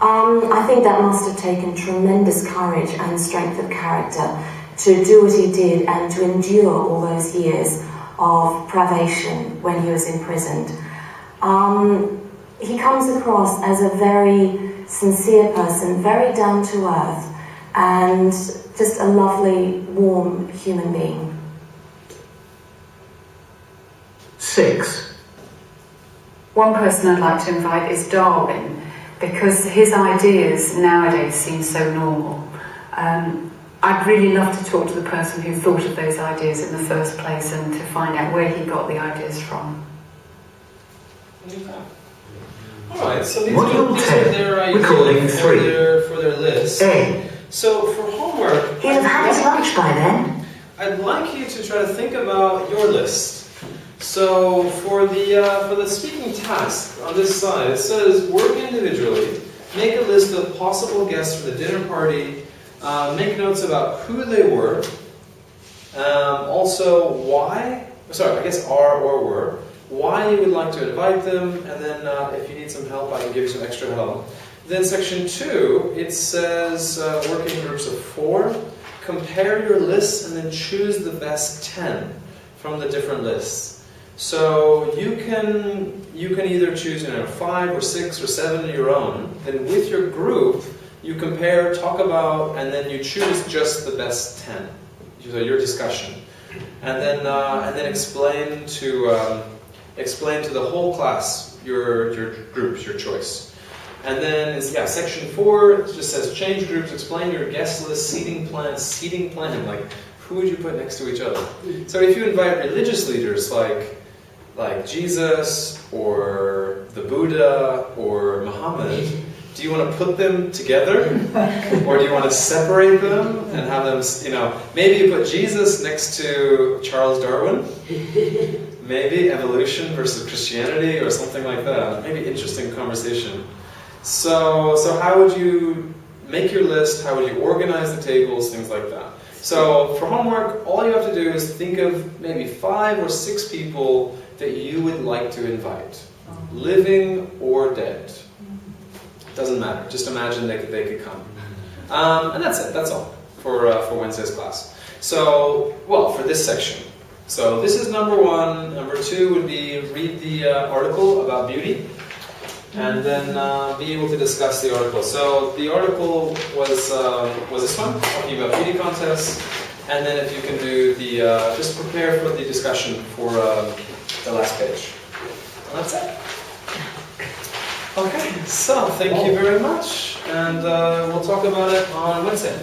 I think that must have taken tremendous courage and strength of character to do what he did and to endure all those years of privation when he was imprisoned. He comes across as a very sincere person, very down to earth, and just a lovely, warm human being. 6. One person I'd like to invite is Darwin, because his ideas nowadays seem so normal. I'd really love to talk to the person who thought of those ideas in the first place and to find out where he got the ideas from. Alright, so these Module are 10, their ideas recording 3. for their list. A. So for homework, He'll have had his lunch by then. I'd like you to try to think about your list. So for the speaking task on this side, it says work individually, make a list of possible guests for the dinner party, make notes about who they were, also why, sorry, I guess are or were, why you would like to invite them, and then if you need some help, I can give you some extra help. Then section 2, it says work in groups of 4, compare your lists and then choose the best 10 from the different lists. So you can either choose 5 or 6 or 7 of your own. Then with your group, you compare, talk about, and then you choose just the best 10. So your discussion, and then explain to the whole class your groups, your choice. And then section 4 it just says change groups, explain your guest list, seating plan, like who would you put next to each other? So if you invite religious leaders like Jesus or the Buddha or Muhammad, do you want to put them together, or do you want to separate them and have them, maybe you put Jesus next to Charles Darwin, maybe evolution versus Christianity or something like that. Maybe interesting conversation. So how would you make your list? How would you organize the tables? Things like that. So for homework, all you have to do is think of maybe 5 or 6 people that you would like to invite, living or dead. Doesn't matter. Just imagine they could come. And that's it. That's all for Wednesday's class. So, for this section. So this is number 1. Number 2 would be read the article about beauty, and then be able to discuss the article. So the article was this one, talking about beauty contests. And then if you can do the just prepare for the discussion for the last page. And that's it. Okay, so thank you very much, and we'll talk about it on Wednesday.